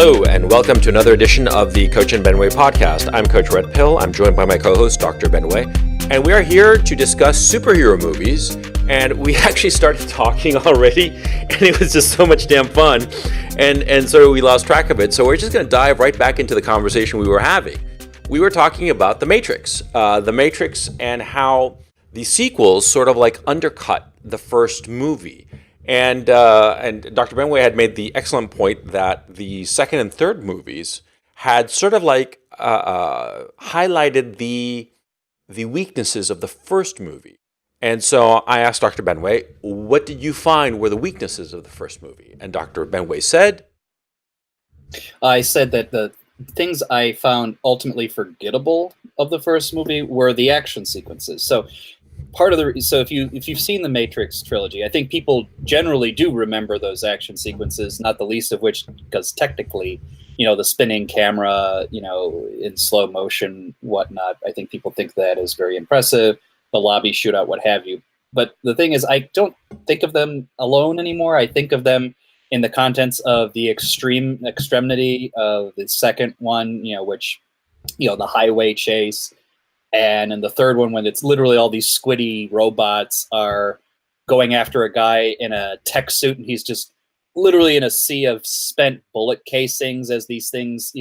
Hello, and welcome to another edition of the Coach and Benway podcast. I'm Coach Red Pill. I'm joined by my co-host, Dr. Benway, and we are here to discuss superhero movies. And we actually started talking already, and it was just so much damn fun, and so we lost track of it. So we're just going to dive right back into the conversation we were having. We were talking about The Matrix, and how the sequels sort of like undercut the first movie. And Dr. Benway had made the excellent point that the second and third movies had sort of like highlighted the weaknesses of the first movie. And so I asked Dr. Benway, what did you find were the weaknesses of the first movie? And Dr. Benway said? I said that the things I found ultimately forgettable of the first movie were the action sequences. So if you've seen the Matrix trilogy, I think people generally do remember those action sequences, not the least of which because technically, the spinning camera, in slow motion, whatnot. I think people think that is very impressive. The lobby shootout, what have you. But the thing is, I don't think of them alone anymore. I think of them in the contents of the extremity of the second one, which, the highway chase. And in the third one, when it's literally all these squiddy robots are going after a guy in a tech suit, and he's just literally in a sea of spent bullet casings as these things,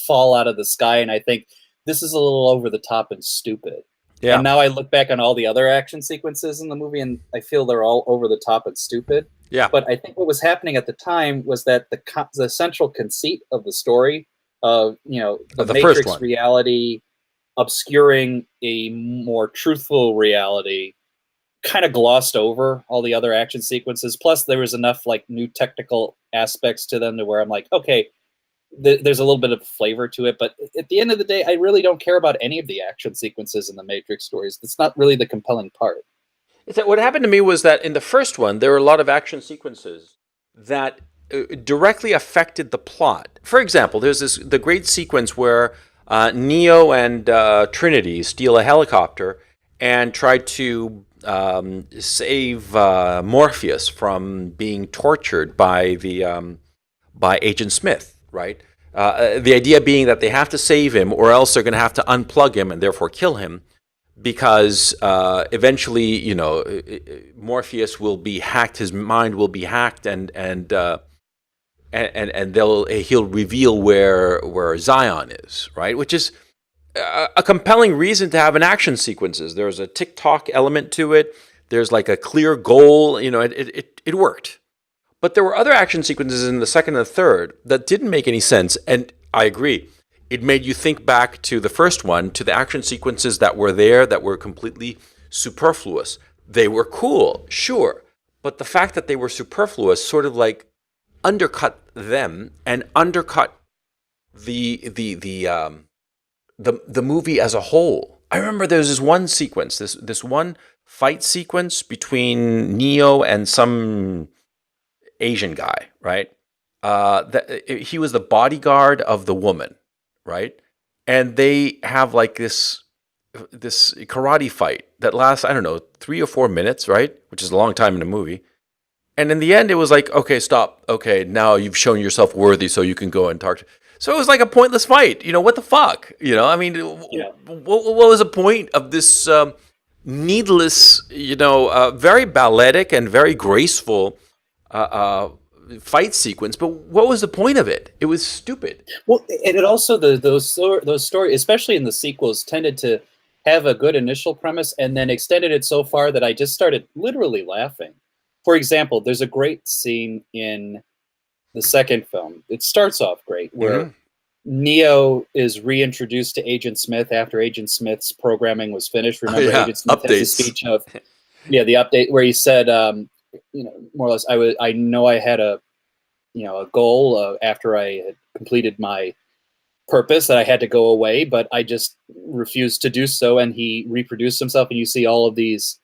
fall out of the sky. And I think this is a little over the top and stupid. Yeah. And now I look back on all the other action sequences in the movie, and I feel they're all over the top and stupid. Yeah. But I think what was happening at the time was that the central conceit of the story of, the Matrix reality obscuring a more truthful reality kind of glossed over all the other action sequences. Plus, there was enough like new technical aspects to them to where I'm like, okay, there's a little bit of flavor to it. But at the end of the day, I really don't care about any of the action sequences in the Matrix stories. That's not really the compelling part. What happened to me was that in the first one, there were a lot of action sequences that directly affected the plot. For example, there's the great sequence where Neo and Trinity steal a helicopter and try to save Morpheus from being tortured by by Agent Smith, right? The idea being that they have to save him, or else they're going to have to unplug him and therefore kill him, because eventually, Morpheus will be hacked, his mind will be hacked, and he'll reveal where Zion is, right? Which is a compelling reason to have an action sequences. There's a tick-tock element to it. There's like a clear goal. It worked. But there were other action sequences in the second and the third that didn't make any sense. And I agree. It made you think back to the first one, to the action sequences that were there that were completely superfluous. They were cool, sure. But the fact that they were superfluous sort of like undercut them and undercut the movie as a whole. I remember there was this one sequence, this one fight sequence between Neo and some Asian guy, right? He was the bodyguard of the woman, right? And they have like this karate fight that lasts, 3 or 4 minutes, right? Which is a long time in a movie. And in the end, it was like, okay, stop. Okay, now you've shown yourself worthy, so you can go and talk. So it was like a pointless fight. What the fuck? What was the point of this needless, very balletic and very graceful fight sequence? But what was the point of it? It was stupid. Well, and it also those stories, especially in the sequels, tended to have a good initial premise and then extended it so far that I just started literally laughing. For example, there's a great scene in the second film. It starts off great, where Neo is reintroduced to Agent Smith after Agent Smith's programming was finished. Remember, Agent Smith has a speech of, the update where he said, more or less, I know I had a goal after I had completed my purpose that I had to go away, but I just refused to do so. And he reproduced himself, and you see all of these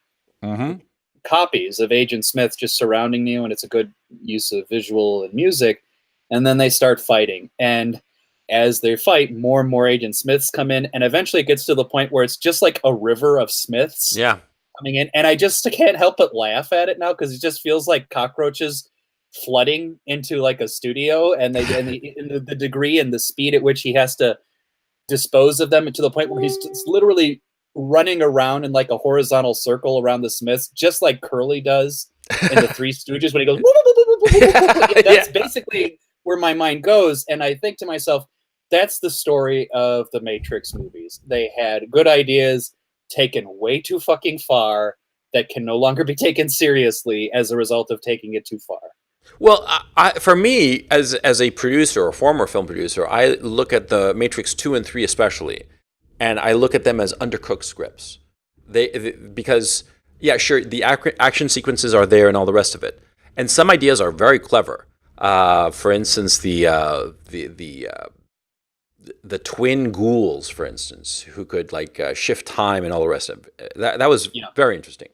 copies of Agent Smith just surrounding you, and it's a good use of visual and music. And then they start fighting, and as they fight, more and more Agent Smiths come in, and eventually it gets to the point where it's just like a river of Smiths coming in, and I just can't help but laugh at it now, because it just feels like cockroaches flooding into like a studio, and the degree and the speed at which he has to dispose of them, to the point where he's just literally running around in like a horizontal circle around the Smiths, just like Curly does in the Three Stooges when he goes. That's basically where my mind goes, and I think to myself, that's the story of the Matrix movies. They had good ideas taken way too fucking far that can no longer be taken seriously as a result of taking it too far. Well, for me, as a producer or former film producer, I look at the Matrix 2 and 3 especially, and I look at them as undercooked scripts. Because, yeah, sure, the action sequences are there and all the rest of it, and some ideas are very clever. For instance, the twin ghouls, for instance, who could like shift time and all the rest of it. That was very interesting.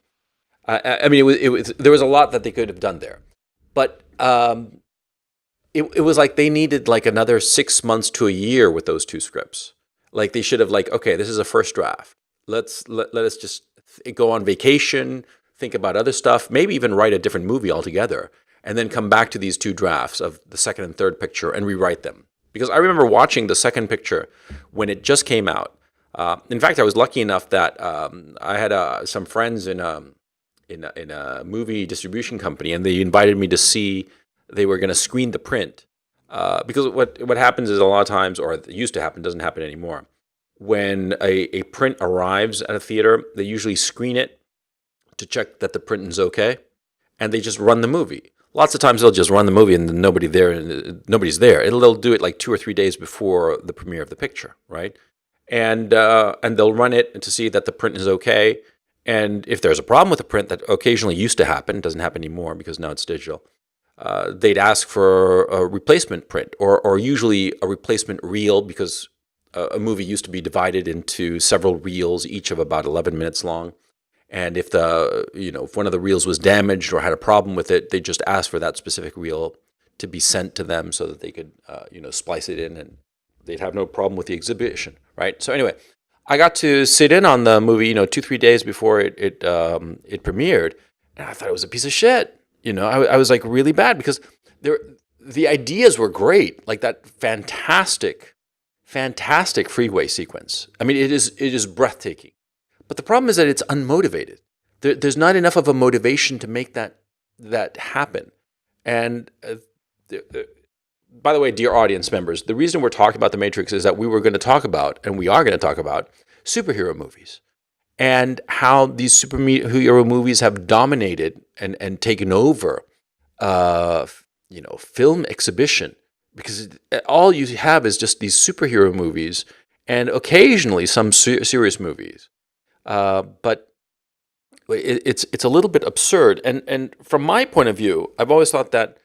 I mean, it was there was a lot that they could have done there, but it was like they needed like another 6 months to a year with those two scripts. Like they should have like, okay, this is a first draft. Let us just go on vacation, think about other stuff, maybe even write a different movie altogether, and then come back to these two drafts of the second and third picture and rewrite them. Because I remember watching the second picture when it just came out. In fact, I was lucky enough that I had some friends in a movie distribution company, and they invited me to see. They were going to screen the print because what happens is a lot of times, or it used to happen, doesn't happen anymore. When a print arrives at a theater, they usually screen it to check that the print is okay, and they just run the movie. Lots of times they'll just run the movie and nobody's there. They'll do it like 2 or 3 days before the premiere of the picture, right? And they'll run it to see that the print is okay. And if there's a problem with the print, that occasionally used to happen, doesn't happen anymore because now it's digital, they'd ask for a replacement print or usually a replacement reel, because a movie used to be divided into several reels, each of about 11 minutes long. And if if one of the reels was damaged or had a problem with it, they just asked for that specific reel to be sent to them so that they could, splice it in, and they'd have no problem with the exhibition, right? So anyway, I got to sit in on the movie, 2-3 days before it premiered, and I thought it was a piece of shit. I was like really bad because the ideas were great, like that fantastic freeway sequence. I mean, it is breathtaking. But the problem is that it's unmotivated. There's not enough of a motivation to make that happen. And by the way, dear audience members, the reason we're talking about The Matrix is that we are going to talk about superhero movies and how these superhero movies have dominated and taken over, film exhibition, because all you have is just these superhero movies and occasionally some serious movies. But it's a little bit absurd. And from my point of view, I've always thought that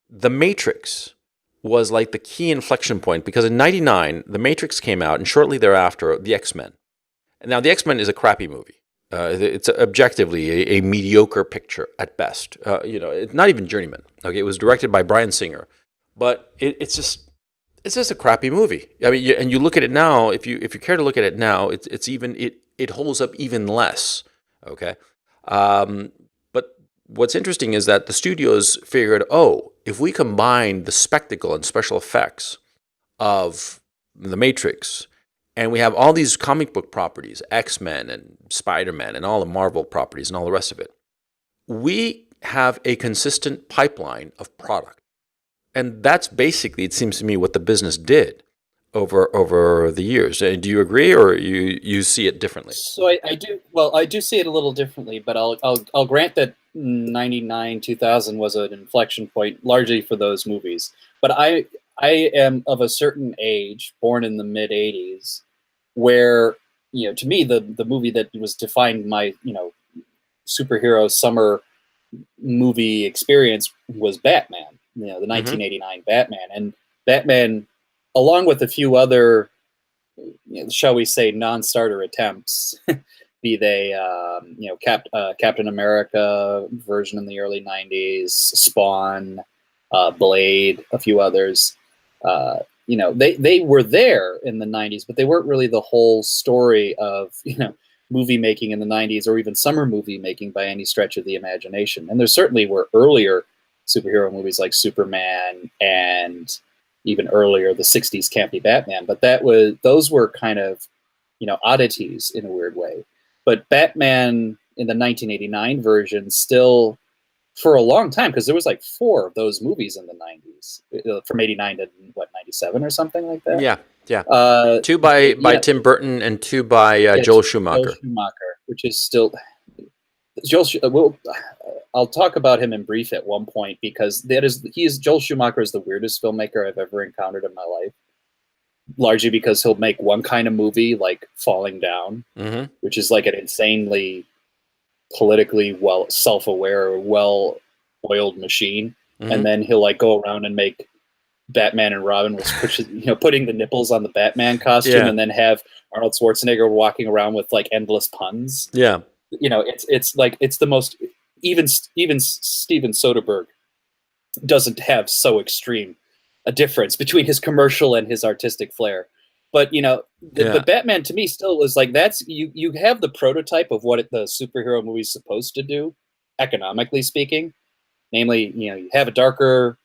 The Matrix was like the key inflection point, because in '99, The Matrix came out, and shortly thereafter, The X-Men. And now, The X-Men is a crappy movie. It's objectively a mediocre picture at best. It's not even journeyman. Okay, it was directed by Bryan Singer, but it's just a crappy movie. I mean, and you look at it now. If you care to look at it now, it holds up even less. Okay, but what's interesting is that the studios figured, if we combine the spectacle and special effects of The Matrix, and we have all these comic book properties, X-Men and Spider-Man and all the Marvel properties and all the rest of it, we have a consistent pipeline of product. And that's basically, it seems to me, what the business did over the years. Do you agree, or you see it differently? So I do. Well, I do see it a little differently, but I'll grant that 99, 2000 was an inflection point largely for those movies. But I am of a certain age, born in the mid '80s, where to me the movie that was defined my superhero summer movie experience was Batman. The 1989 Batman, and Batman, along with a few other, shall we say, non-starter attempts, be they, Captain America version in the early '90s, Spawn, Blade, a few others. They were there in the '90s, but they weren't really the whole story of movie making in the '90s, or even summer movie making by any stretch of the imagination. And there certainly were earlier superhero movies like Superman and even earlier the 60s campy Batman, but those were kind of, oddities in a weird way. But Batman in the 1989 version still, for a long time, because there was like 4 of those movies in the 90s, from 89 to 97 or something like that. Yeah, yeah. 2 by Tim Burton and 2 by Joel Schumacher. Joel Schumacher, which is still I'll talk about him in brief at one point, because Joel Schumacher is the weirdest filmmaker I've ever encountered in my life. Largely because he'll make one kind of movie, like Falling Down, which is like an insanely politically self-aware, well-oiled machine, and then he'll like go around and make Batman and Robin was putting the nipples on the Batman costume, and then have Arnold Schwarzenegger walking around with like endless puns. Yeah, it's the most, even Steven Soderbergh doesn't have so extreme a difference between his commercial and his artistic flair. But the Batman to me still was like, that's you have the prototype of what the superhero movie is supposed to do, economically speaking. Namely, you have a darker,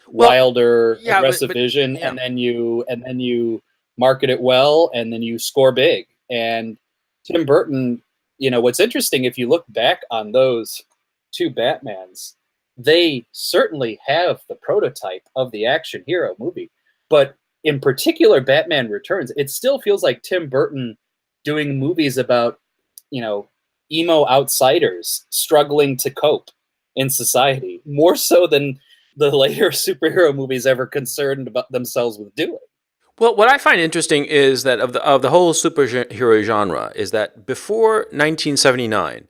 wilder, aggressive vision, and then you market it well, and then you score big. And Tim Burton, what's interesting, if you look back on those 2 Batmans, they certainly have the prototype of the action hero movie. But in particular, Batman Returns, it still feels like Tim Burton doing movies about, emo outsiders struggling to cope in society, more so than the later superhero movies ever concerned about themselves with doing. Well, what I find interesting is that of the whole superhero genre is that before 1979,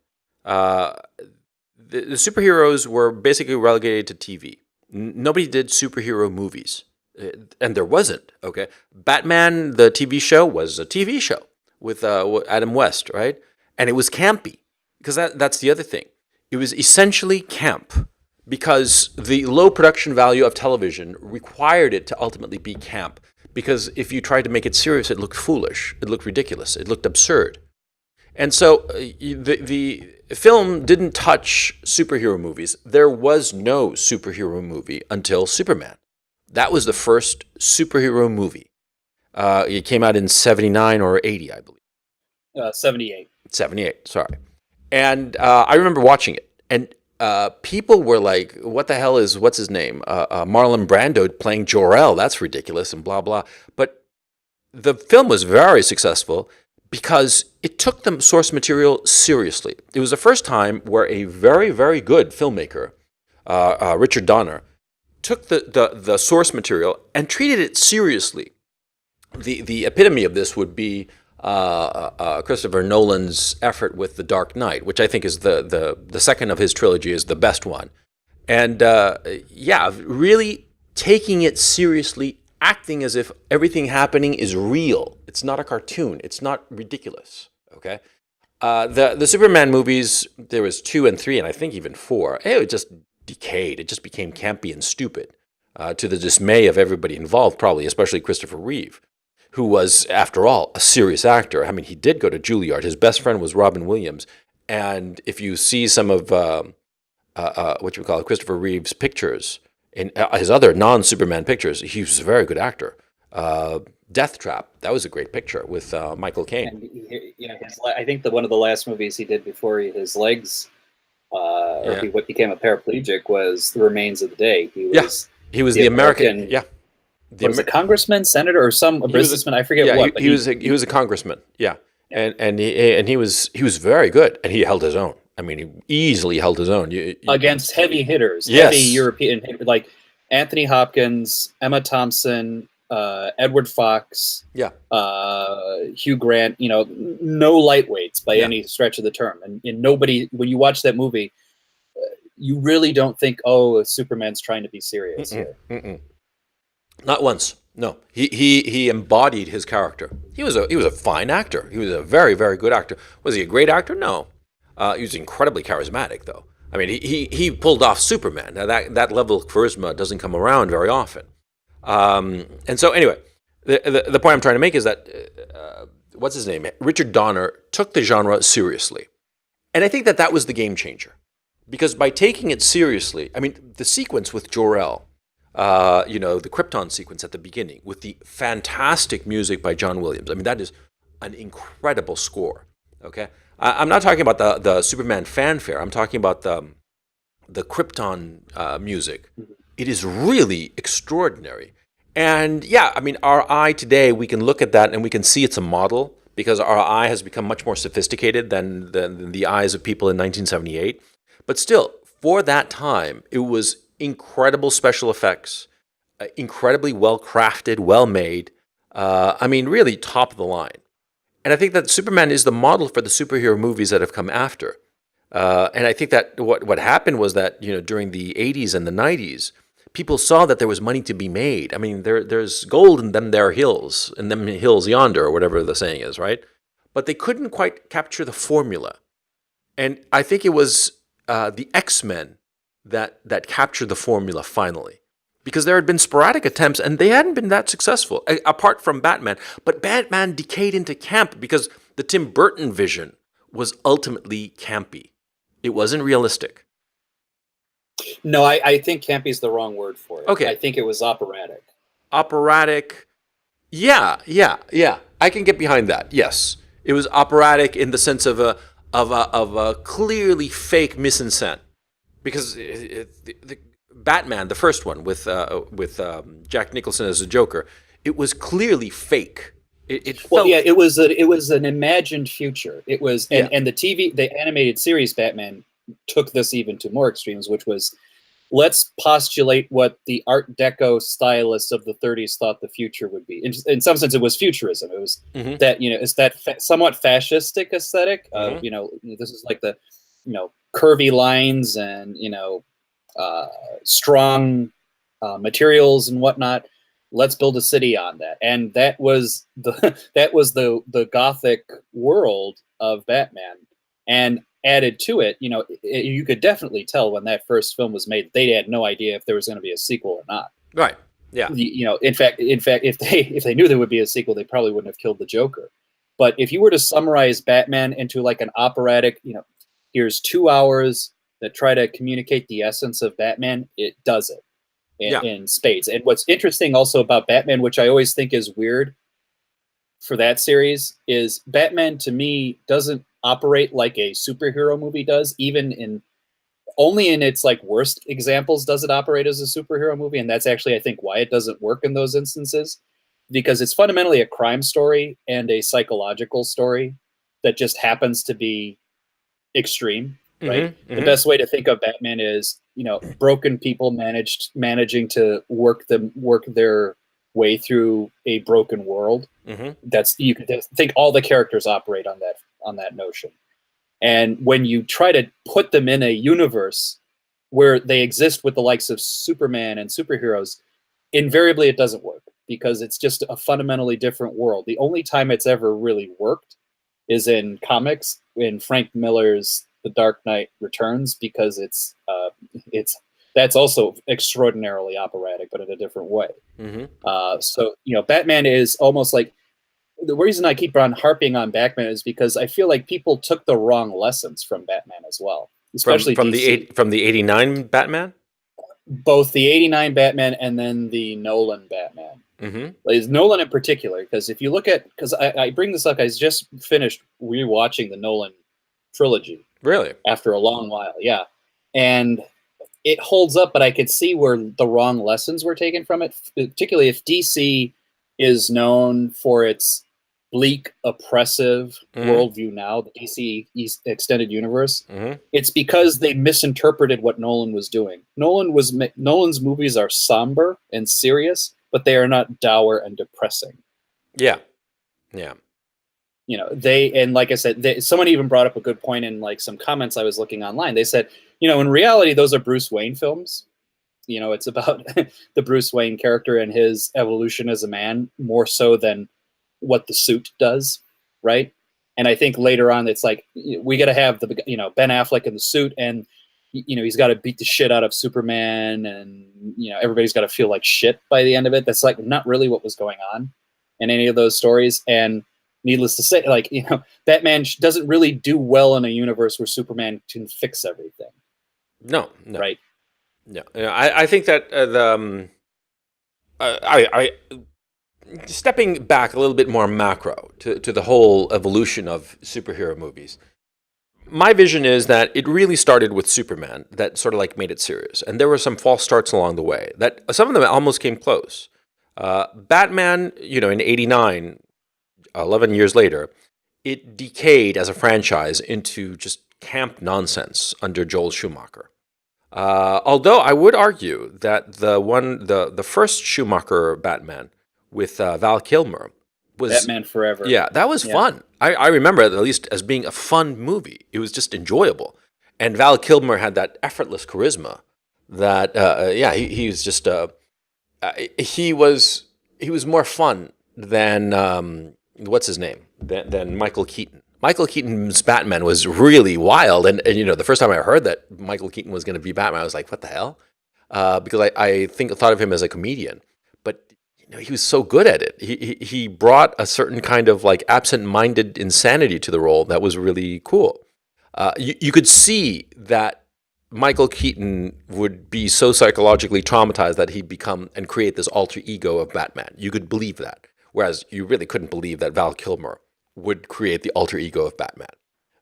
the superheroes were basically relegated to TV. Nobody did superhero movies, and there wasn't. Okay, Batman the TV show was a TV show with Adam West, right? And it was campy, because that's the other thing. It was essentially camp, because the low production value of television required it to ultimately be camp. Because if you tried to make it serious, it looked foolish, it looked ridiculous, it looked absurd. And so the film didn't touch superhero movies. There was no superhero movie until Superman. That was the first superhero movie. It came out in 79 or 80, I believe. 78. 78, sorry. And I remember watching it. And people were like, what the hell is, what's his name? Marlon Brando playing Jor-El. That's ridiculous and blah, blah. But the film was very successful because it took the source material seriously. It was the first time where a very, very good filmmaker, Richard Donner, took the source material and treated it seriously. The epitome of this would be Christopher Nolan's effort with The Dark Knight, which I think is the second of his trilogy, is the best one. And really taking it seriously, acting as if everything happening is real. It's not a cartoon. It's not ridiculous. Okay. The Superman movies, there was 2 and 3, and I think even 4. It just decayed. It just became campy and stupid, to the dismay of everybody involved, probably, especially Christopher Reeve, who was, after all, a serious actor. I mean, he did go to Juilliard. His best friend was Robin Williams. And if you see some of Christopher Reeve's pictures, in his other non-Superman pictures, he was a very good actor. Death Trap, that was a great picture with Michael Caine. I think one of the last movies he did before his legs, he became a paraplegic, was The Remains of the Day. He was the American. Was a congressman, senator, or some businessman? I forget what. He was a congressman. Yeah, and he was very good, and he held his own. I mean, he easily held his own against heavy hitters, yes. Heavy European, like Anthony Hopkins, Emma Thompson, Edward Fox, Hugh Grant. No lightweights by any stretch of the term, and nobody. When you watch that movie, you really don't think, "Oh, Superman's trying to be serious here." Not once. No, he embodied his character. He was a fine actor. He was a very, very good actor. Was he a great actor? No. He was incredibly charismatic, though. I mean, he pulled off Superman. Now that level of charisma doesn't come around very often. And so anyway, the point I'm trying to make is that what's his name? Richard Donner took the genre seriously, and I think that was the game changer, Because by taking it seriously, I mean, the sequence with Jor-El, the Krypton sequence at the beginning with the fantastic music by John Williams. I mean, that is an incredible score. Okay, I'm not talking about the Superman fanfare. I'm talking about the Krypton music. It is really extraordinary. And yeah, I mean, our eye today, we can look at that and we can see it's a model because our eye has become much more sophisticated than the eyes of people in 1978. But still, for that time, it was incredible special effects, incredibly well crafted, well made. I mean, really top of the line. And I think that Superman is the model for the superhero movies that have come after. And I think that what happened was that during the 80s and the 90s, people saw that there was money to be made. I mean, there's gold in them there hills, in them hills yonder, or whatever the saying is, right? But they couldn't quite capture the formula. And I think it was the X-Men that captured the formula finally. Because there had been sporadic attempts and they hadn't been that successful, apart from Batman. But Batman decayed into camp because the Tim Burton vision was ultimately campy. It wasn't realistic. No, I think campy is the wrong word for it. Okay. I think it was operatic. Operatic. Yeah. I can get behind that. Yes. It was operatic in the sense of a clearly fake mise en scène. Because the Batman, the first one with Jack Nicholson as a Joker, it was clearly fake. It felt... it was an imagined future. It was, and the animated series Batman took this even to more extremes, which was, let's postulate what the Art Deco stylists of the 30s thought the future would be. In some sense, it was futurism. It was that it's that somewhat fascistic aesthetic. This is like the curvy lines and strong materials and whatnot. Let's build a city on that, and that was the Gothic world of Batman. And added to it, you could definitely tell when that first film was made, they had no idea if there was going to be a sequel or not. Right. Yeah. In fact, if they knew there would be a sequel, they probably wouldn't have killed the Joker. But if you were to summarize Batman into like an operatic, here's 2 hours that try to communicate the essence of Batman, it does it in spades. And what's interesting also about Batman, which I always think is weird for that series, is Batman to me doesn't operate like a superhero movie does. Only in its like worst examples does it operate as a superhero movie, and that's actually I think why it doesn't work in those instances, because it's fundamentally a crime story and a psychological story that just happens to be extreme. Right. The best way to think of Batman is, broken people managing to work their way through a broken world. You could think all the characters operate on that notion. And when you try to put them in a universe where they exist with the likes of Superman and superheroes, invariably it doesn't work because it's just a fundamentally different world. The only time it's ever really worked is in comics, in Frank Miller's The Dark Knight Returns, because that's also extraordinarily operatic, but in a different way. So Batman is almost like, the reason I keep on harping on Batman is because I feel like people took the wrong lessons from Batman as well, especially from the 89 Batman. Both the 89 Batman and then the Nolan Batman. Nolan in particular, because if you look at, because I bring this up, I just finished rewatching the Nolan trilogy. Really? After a long while, yeah. And it holds up, but I could see where the wrong lessons were taken from it, particularly if DC is known for its bleak, oppressive worldview now, the DC Extended Universe. It's because they misinterpreted what Nolan was doing. Nolan's movies are somber and serious, but they are not dour and depressing. Yeah. And like I said, someone even brought up a good point in like some comments I was looking online. They said, in reality, those are Bruce Wayne films. It's about the Bruce Wayne character and his evolution as a man more so than what the suit does, right? And I think later on, it's like we got to have the Ben Affleck in the suit, and he's got to beat the shit out of Superman, and everybody's got to feel like shit by the end of it. That's like not really what was going on in any of those stories. And needless to say, Batman doesn't really do well in a universe where Superman can fix everything. No, no, right? no. I think that I stepping back a little bit more macro to the whole evolution of superhero movies. My vision is that it really started with Superman, that sort of like made it serious, and there were some false starts along the way. That some of them almost came close. Batman, in '89, 11 years later, it decayed as a franchise into just camp nonsense under Joel Schumacher. Although I would argue that the first Schumacher Batman with Val Kilmer was, Batman Forever. yeah, that was Yeah. fun. I remember it at least as being a fun movie. It was just enjoyable, and Val Kilmer had that effortless charisma. That yeah, he was just he was more fun than what's his name than Michael Keaton. Michael Keaton's Batman was really wild, and the first time I heard that Michael Keaton was going to be Batman, I was like, what the hell? Because I thought of him as a comedian, but he was so good at it. He brought a certain kind of like absent-minded insanity to the role that was really cool. You could see that Michael Keaton would be so psychologically traumatized that he'd become and create this alter ego of Batman. You could believe that, whereas you really couldn't believe that Val Kilmer would create the alter ego of Batman.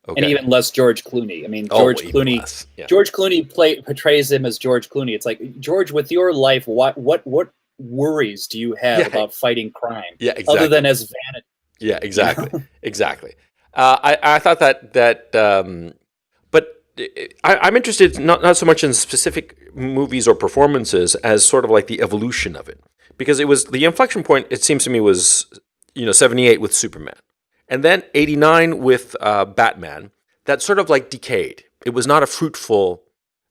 Okay. And even less George Clooney. I mean, Even less. Yeah. George Clooney portrays him as George Clooney. It's like, George, with your life, what worries do you have about fighting crime? Yeah, exactly. Other than as vanity. Yeah, exactly, exactly. I thought that, but I'm interested not so much in specific movies or performances as sort of like the evolution of it, because it was the inflection point. It seems to me was '78 with Superman, and then '89 with Batman. That sort of like decayed. It was not a fruitful.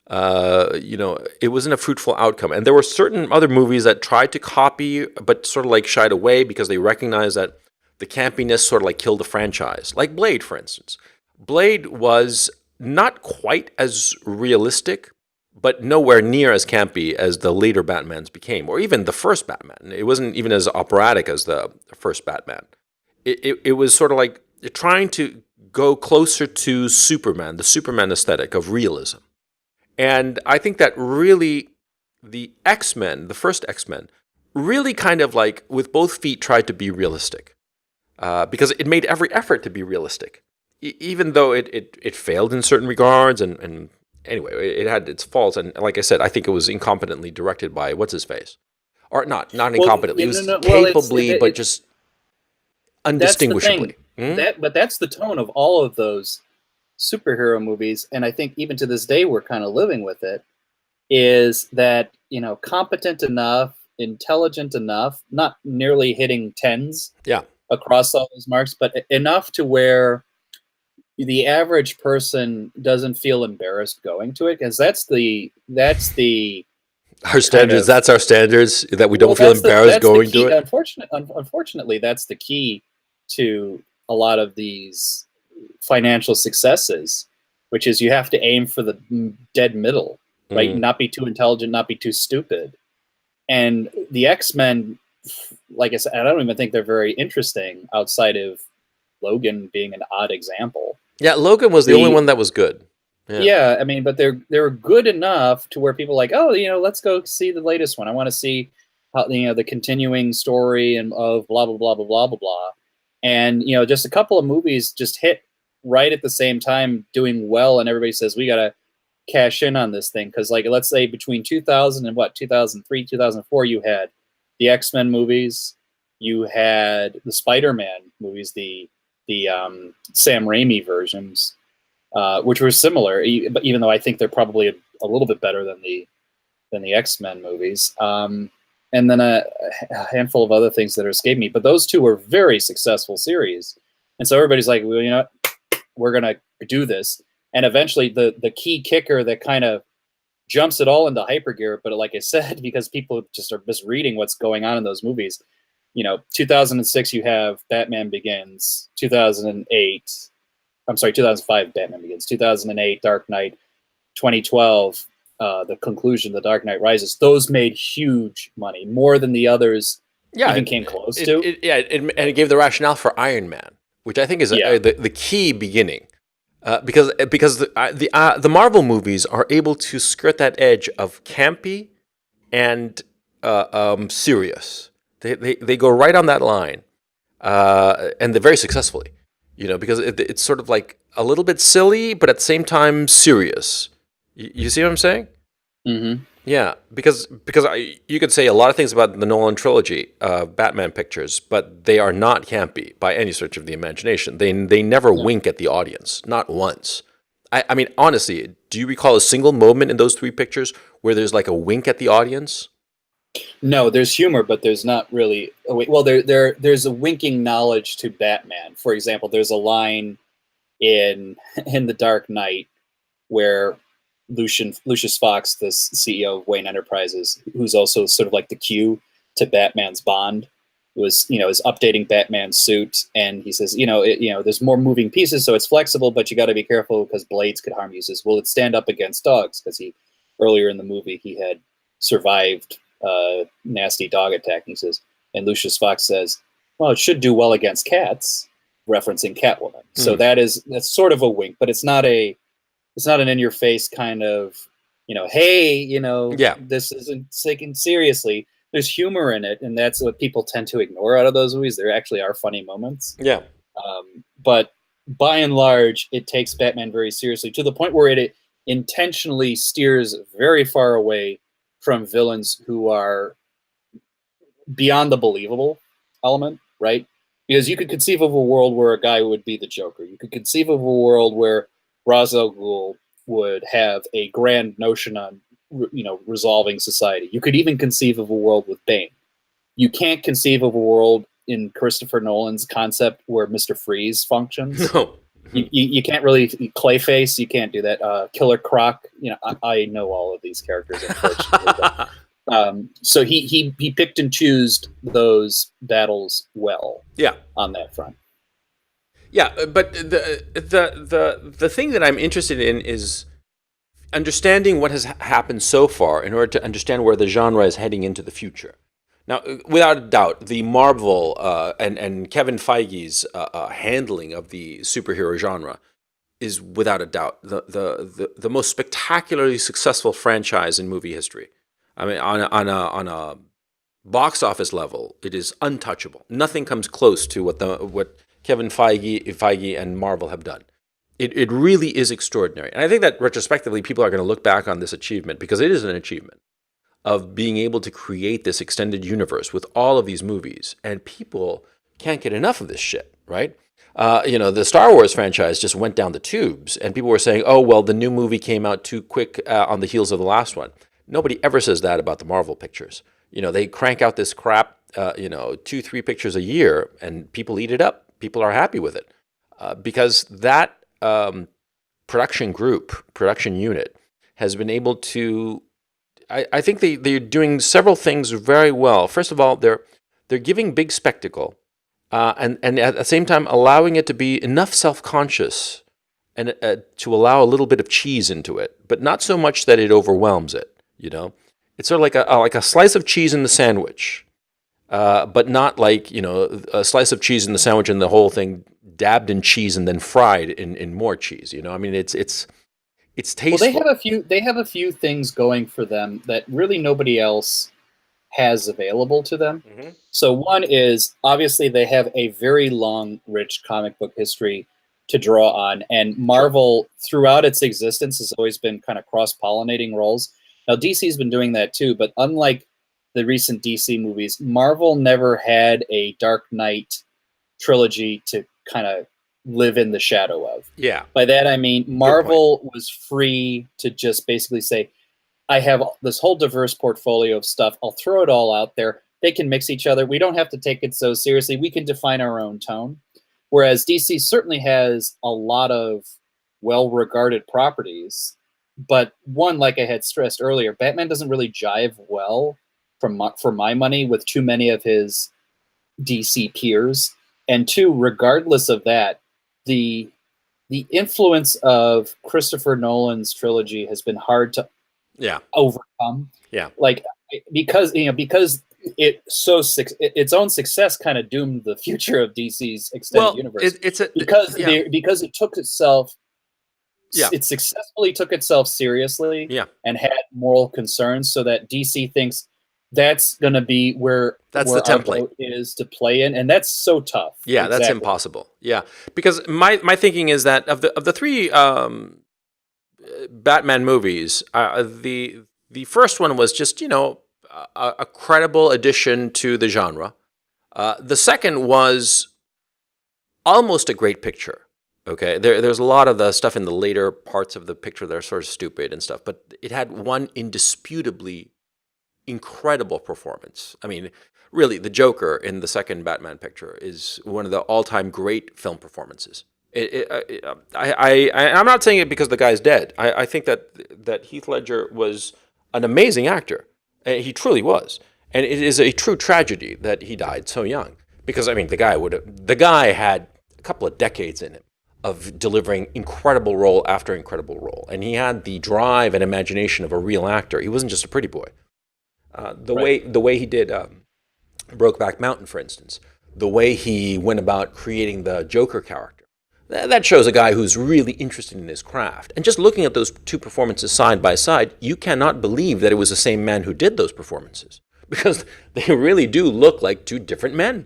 It wasn't a fruitful outcome. And there were certain other movies that tried to copy, but sort of like shied away because they recognized that the campiness sort of like killed the franchise. Like Blade, for instance. Blade was not quite as realistic, but nowhere near as campy as the later Batmans became, or even the first Batman. It wasn't even as operatic as the first Batman. It was sort of like trying to go closer to Superman, the Superman aesthetic of realism. And I think that really the X-Men, the first X-Men, really kind of like with both feet tried to be realistic because it made every effort to be realistic, even though it failed in certain regards. And anyway, it had its faults. And like I said, I think it was incompetently directed by what's his face, or not incompetently. It was capably, but just undistinguishably. But that's the tone of all of those superhero movies, and I think even to this day we're kind of living with it, is that competent enough, intelligent enough, not nearly hitting tens across all those marks, but enough to where the average person doesn't feel embarrassed going to it, because that's the our standards. That's our standards, that we don't feel embarrassed going to it. Unfortunately, that's the key to a lot of these financial successes, which is you have to aim for the dead middle, right? Mm. Not be too intelligent, not be too stupid. And the X-Men, like I said, I don't even think they're very interesting outside of Logan being an odd example. Yeah, Logan was the only one that was good. Yeah, I mean, but they're good enough to where people are like, oh, let's go see the latest one. I want to see how the continuing story and of blah blah blah blah blah blah blah. And just a couple of movies just hit right at the same time, doing well, and everybody says we gotta cash in on this thing, because let's say between 2000 and 2003, 2004, you had the X-Men movies, you had the Spider-Man movies, the Sam Raimi versions, which were similar, but even though I think they're probably a little bit better than the X-Men movies. And then a handful of other things that escaped me. But those two were very successful series. And so everybody's like, well, we're going to do this. And eventually the key kicker that kind of jumps it all into hypergear, but like I said, because people just are misreading what's going on in those movies. 2006, you have Batman Begins. 2005, Batman Begins. 2008, Dark Knight. 2012, the conclusion, The Dark Knight Rises. Those made huge money, more than the others even came close to. And it gave the rationale for Iron Man, which I think is the key beginning. Because the Marvel movies are able to skirt that edge of campy and serious. They go right on that line, and they're very successfully. Because it's sort of like a little bit silly, but at the same time serious. You see what I'm saying? Mm-hmm. Yeah, because you could say a lot of things about the Nolan trilogy of Batman pictures, but they are not campy by any stretch of the imagination. They never No. wink at the audience, not once. I mean, honestly, do you recall a single moment in those three pictures where there's like a wink at the audience? No, there's humor, but there's not really. Oh, wait, well, there's a winking knowledge to Batman. For example, there's a line in in The Dark Knight where Lucius Fox, the CEO of Wayne Enterprises, who's also sort of like the Q to Batman's Bond, is updating Batman's suit, and he says, there's more moving pieces, so it's flexible, but you got to be careful because blades could harm you. He says, will it stand up against dogs? Because he earlier in the movie he had survived a nasty dog attack. And he says, and Lucius Fox says, well, it should do well against cats, referencing Catwoman. So that's sort of a wink, but it's not an in your face kind of, hey, Yeah, this isn't taken seriously. There's humor in it, and that's what people tend to ignore out of those movies. There actually are funny moments. yeah, But by and large, it takes Batman very seriously to the point where it intentionally steers very far away from villains who are beyond the believable element, right? Because you could conceive of a world where a guy would be the Joker. You could conceive of a world where Ra's al Ghul would have a grand notion on, resolving society. You could even conceive of a world with Bane. You can't conceive of a world in Christopher Nolan's concept where Mr. Freeze functions. no, You can't really Clayface. You can't do that. Killer Croc. I know all of these characters, unfortunately. So he picked and chose those battles well. yeah. On that front. Yeah, but the thing that I'm interested in is understanding what has happened so far in order to understand where the genre is heading into the future. Now, without a doubt, the Marvel and Kevin Feige's handling of the superhero genre is without a doubt the most spectacularly successful franchise in movie history. I mean, on a box office level, it is untouchable. Nothing comes close to what Kevin Feige and Marvel have done. It really is extraordinary. And I think that retrospectively, people are going to look back on this achievement because it is an achievement of being able to create this extended universe with all of these movies. And people can't get enough of this shit, right? The Star Wars franchise just went down the tubes, and people were saying, oh, well, the new movie came out too quick on the heels of the last one. Nobody ever says that about the Marvel pictures. They crank out this crap, 2-3 pictures a year, and people eat it up. People are happy with it because that production unit has been able to. I think they're doing several things very well. First of all, they're giving big spectacle, and at the same time allowing it to be enough self-conscious and to allow a little bit of cheese into it, but not so much that it overwhelms it. It's sort of like a slice of cheese in the sandwich, but not like a slice of cheese in the sandwich and the whole thing dabbed in cheese and then fried in more cheese. I mean, it's tasteful. Well, they have a few things going for them that really nobody else has available to them. Mm-hmm. So one is obviously they have a very long, rich comic book history to draw on, and Marvel throughout its existence has always been kind of cross-pollinating roles. Now DC's been doing that too, but unlike the recent DC movies, Marvel never had a Dark Knight trilogy to kind of live in the shadow of. Yeah. By that I mean Marvel was free to just basically say, I have this whole diverse portfolio of stuff. I'll throw it all out there. They can mix each other. We don't have to take it so seriously. We can define our own tone. Whereas DC certainly has a lot of well-regarded properties. But one, like I had stressed earlier, Batman doesn't really jive well for my money with too many of his DC peers. And two, regardless of that, the influence of Christopher Nolan's trilogy has been hard to overcome. Yeah. Like because its own success kind of doomed the future of DC's extended universe. Because Because it took itself Yeah. it successfully took itself seriously Yeah. and had moral concerns, so that DC thinks that's going to be where That's the our template. boat is to play in, and that's so tough. Yeah, that's Exactly. impossible. Yeah, because my thinking is that of the three Batman movies, the first one was just a credible addition to the genre. The second was almost a great picture. Okay, there's a lot of the stuff in the later parts of the picture that are sort of stupid and stuff, but it had one indisputably incredible performance. I mean, really, the Joker in the second Batman picture is one of the all-time great film performances. I'm not saying it because the guy's dead. I think that Heath Ledger was an amazing actor. He truly was, and it is a true tragedy that he died so young. Because I mean, the guy had a couple of decades in him of delivering incredible role after incredible role, and he had the drive and imagination of a real actor. He wasn't just a pretty boy. The way he did Brokeback Mountain, for instance, the way he went about creating the Joker character, that shows a guy who's really interested in his craft. And just looking at those two performances side by side, you cannot believe that it was the same man who did those performances, because they really do look like two different men.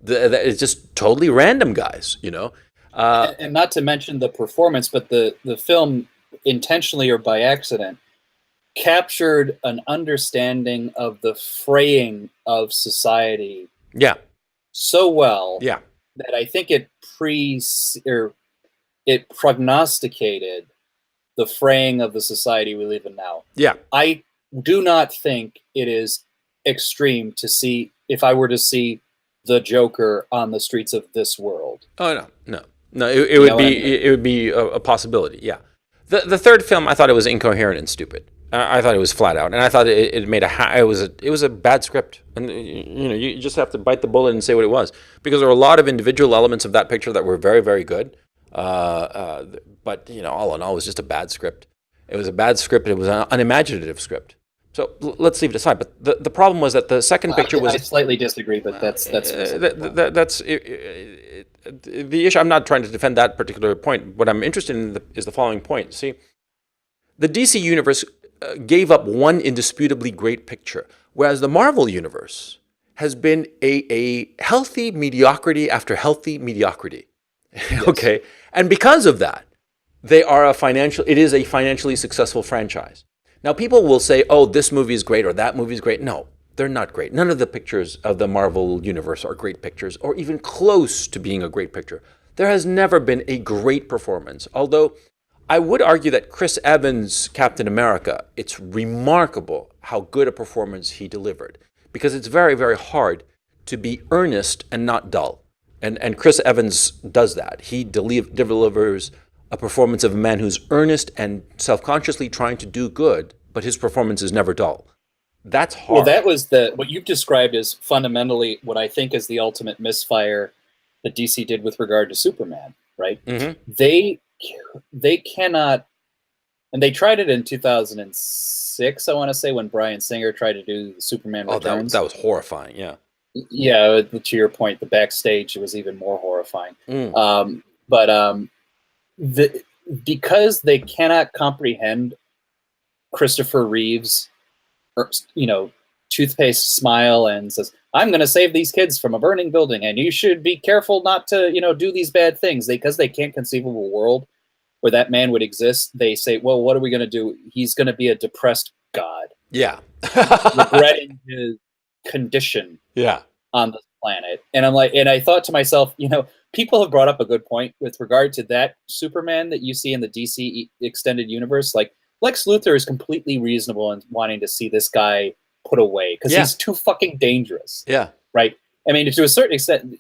It's just totally random guys, you know. And not to mention the performance, but the film, intentionally or by accident, captured an understanding of the fraying of society Yeah, so well yeah, that I think it prognosticated the fraying of the society we live in now. yeah. I do not think it is extreme to see, if I were to see the Joker on the streets of this world. Oh no. It would be it would be a possibility. Yeah. The third film, I thought it was incoherent and stupid. I thought it was flat out, and I thought it made it was a bad script. And you just have to bite the bullet and say what it was, because there were a lot of individual elements of that picture that were very, very good. But all in all, it was just a bad script. It was a bad script. It was an unimaginative script. So let's leave it aside. But the problem was that the second picture was. I slightly disagree, but that's that's the issue. I'm not trying to defend that particular point. What I'm interested in is the following point. See, the DC universe gave up one indisputably great picture, whereas the Marvel universe has been a healthy mediocrity after healthy mediocrity. Yes. Okay, and because of that, it is a financially successful franchise. Now, people will say, oh, this movie is great or that movie is great. No, they're not great. None of the pictures of the Marvel universe are great pictures, or even close to being a great picture. There has never been a great performance, although I would argue that Chris Evans' Captain America, it's remarkable how good a performance he delivered, because it's very, very hard to be earnest and not dull. And Chris Evans does that. He delivers a performance of a man who's earnest and self-consciously trying to do good, but his performance is never dull. That's hard. Well, that was what you've described as fundamentally what I think is the ultimate misfire that DC did with regard to Superman, right? Mm-hmm. They cannot, and they tried it in 2006, I want to say, when Bryan Singer tried to do Superman Returns. That was horrifying, yeah. Yeah, to your point, the backstage was even more horrifying. Because they cannot comprehend Christopher Reeve's, toothpaste smile and says, "I'm going to save these kids from a burning building, and you should be careful not to, do these bad things." Because they can't conceive of a world where that man would exist. They say, "Well, what are we going to do? He's going to be a depressed god, regretting his condition, on this planet." And I'm like, and I thought to myself, people have brought up a good point with regard to that Superman that you see in the DC extended universe. Like, Lex Luthor is completely reasonable in wanting to see this guy put away because he's too fucking dangerous. Yeah. Right. I mean, to a certain extent,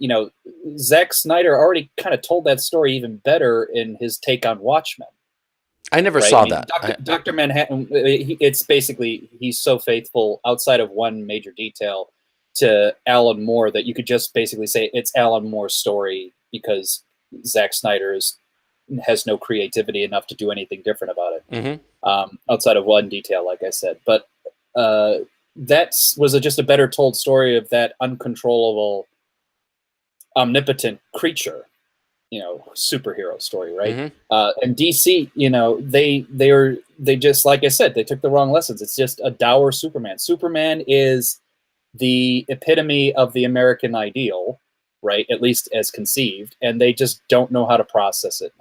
Zack Snyder already kind of told that story even better in his take on Watchmen. I never saw that. Dr. Manhattan, it's basically, he's so faithful outside of one major detail to Alan Moore that you could just basically say it's Alan Moore's story, because Zack Snyder has no creativity enough to do anything different about it, outside of one detail, like I said. But that was just a better told story of that uncontrollable, omnipotent creature, superhero story, right? Mm-hmm. And DC, they just, like I said, they took the wrong lessons. It's just a dour Superman. Superman is the epitome of the American ideal, right? At least as conceived, and they just don't know how to process it.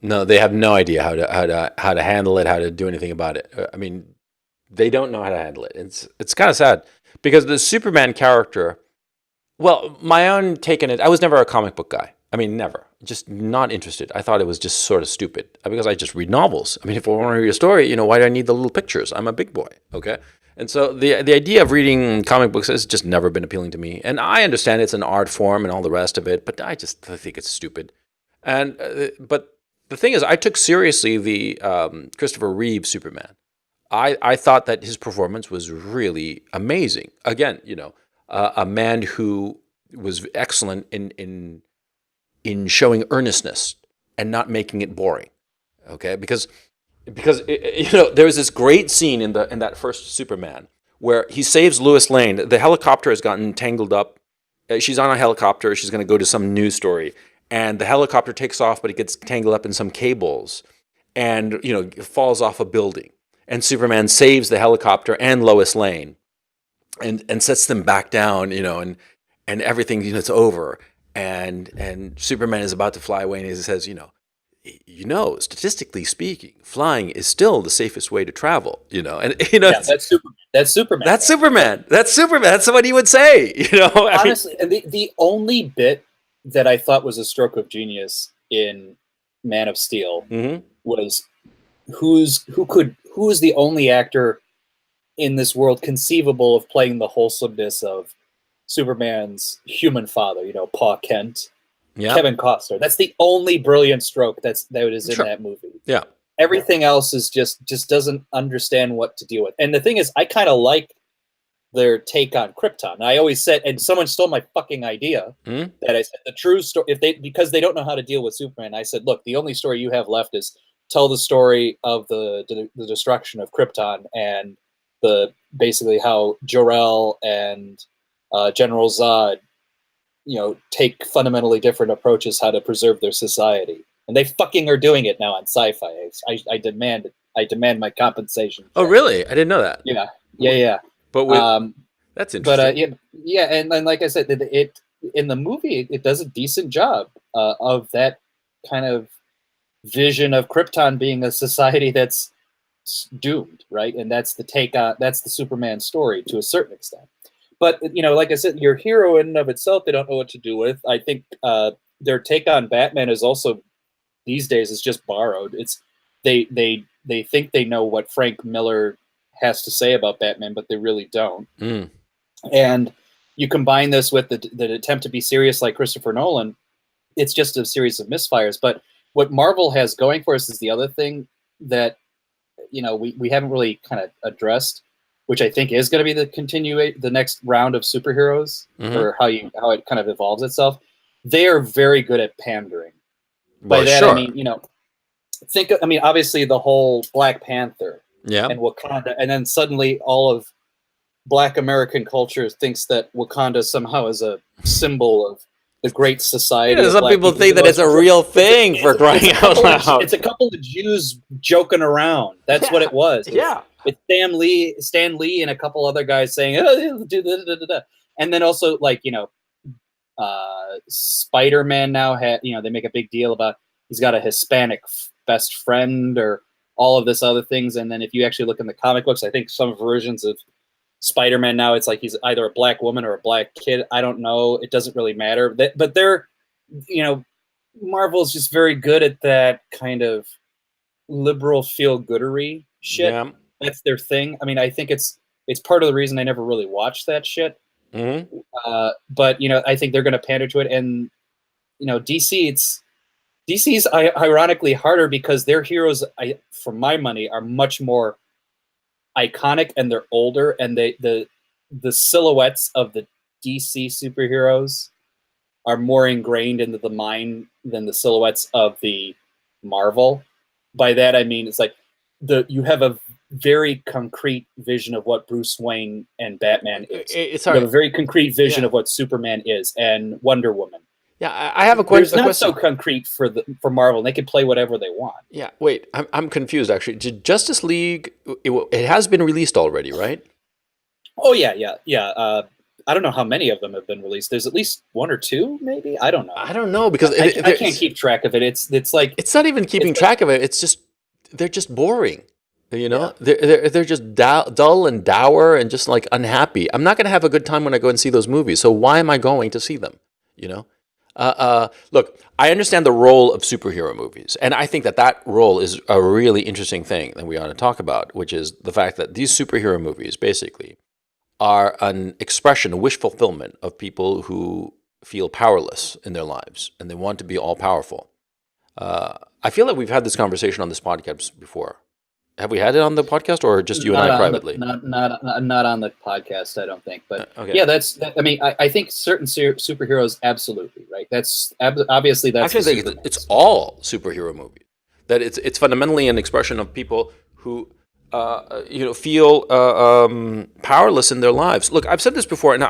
No, they have no idea how to handle it, how to do anything about it. I mean, they don't know how to handle it. It's kind of sad because the Superman character. Well, my own take on it, I was never a comic book guy. I mean, never. Just not interested. I thought it was just sort of stupid because I just read novels. I mean, if I want to read a story, why do I need the little pictures? I'm a big boy, okay? And so the idea of reading comic books has just never been appealing to me. And I understand it's an art form and all the rest of it, but I think it's stupid. And but the thing is, I took seriously the Christopher Reeve Superman. I thought that his performance was really amazing. Again, a man who was excellent in showing earnestness and not making it boring. Okay, because there was this great scene in that first Superman where he saves Lois Lane. The helicopter has gotten tangled up. She's on a helicopter. She's going to go to some news story, and the helicopter takes off, but it gets tangled up in some cables, and it falls off a building. And Superman saves the helicopter and Lois Lane, and sets them back down, and everything, it's over. And Superman is about to fly away, and he says, statistically speaking, flying is still the safest way to travel, and that's Superman. That's Superman. That's Superman. That's Superman. That's what he would say, Honestly, and the only bit that I thought was a stroke of genius in Man of Steel was who is the only actor in this world conceivable of playing the wholesomeness of Superman's human father, Pa Kent, Kevin Costner. That's the only brilliant stroke that is in that movie. Yeah. Everything else is just doesn't understand what to deal with. And the thing is, I kind of like their take on Krypton. I always said, and someone stole my fucking idea, that I said the true story, because they don't know how to deal with Superman, I said, look, the only story you have left is tell the story of the destruction of Krypton and basically how Jor-El and General Zod, take fundamentally different approaches how to preserve their society, and they fucking are doing it now on Sci-Fi. I demand my compensation. Oh, really? I didn't know that. Yeah. But that's interesting. But and like I said, it in the movie it does a decent job of that kind of vision of Krypton being a society that's doomed, right? And that's the Superman story to a certain extent. But like I said, your hero in and of itself, they don't know what to do with. I think their take on Batman is also these days is just borrowed. It's they think they know what Frank Miller has to say about Batman, but they really don't. And you combine this with the attempt to be serious like Christopher Nolan, it's just a series of misfires. But what Marvel has going for us is the other thing that we haven't really kind of addressed, which I think is going to be the next round of superheroes, or how it kind of evolves itself. They are very good at pandering. By that, I mean, obviously the whole Black Panther and Wakanda, and then suddenly all of Black American culture thinks that Wakanda somehow is a symbol of the great society. Some people think that it's a real thing, for crying out loud. It's a couple of Jews joking around. That's what it was. It's Stan Lee and a couple other guys saying, and then also Spider-Man now they make a big deal about he's got a Hispanic best friend or all of this other things. And then if you actually look in the comic books, I think some versions of Spider-Man now, it's like he's either a black woman or a black kid. I don't know. It doesn't really matter. But they're, Marvel's just very good at that kind of liberal feel-goodery shit. Yeah. That's their thing. I mean, I think it's part of the reason I never really watched that shit. But I think they're going to pander to it, and DC's ironically harder because their heroes, for my money, are much more iconic, and they're older, and the silhouettes of the DC superheroes are more ingrained into the mind than the silhouettes of the Marvel. By that I mean it's like you have a very concrete vision of what Bruce Wayne and Batman is. You have a very concrete vision of what Superman is and Wonder Woman. Yeah, I have a There's a not so question. concrete for Marvel. And they can play whatever they want. Yeah, wait, I'm confused actually. Did Justice League, it has been released already, right? Oh yeah, yeah, yeah. I don't know how many of them have been released. There's at least one or two, maybe. I don't know. I don't know because I can't keep track of it. It's like it's not even keeping it's like track of it. It's just they're just boring. You yeah. know, they're just dull and dour and just like unhappy. I'm not going to have a good time when I go and see those movies. So why am I going to see them? You know, look, I understand the role of superhero movies, and I think that that role is a really interesting thing that we ought to talk about, which is the fact that these superhero movies basically are an expression, a wish fulfillment of people who feel powerless in their lives and they want to be all powerful. I feel like we've had this conversation on this podcast before. Have we had it on the podcast or just you and Not I on the privately? not on the podcast, I don't think. But Okay. yeah, I mean, I think certain superheroes, absolutely right. Obviously that's Actually, the I think it's Supermans. all superhero movies. That it's fundamentally an expression of people who feel powerless in their lives. Look, I've said this before, and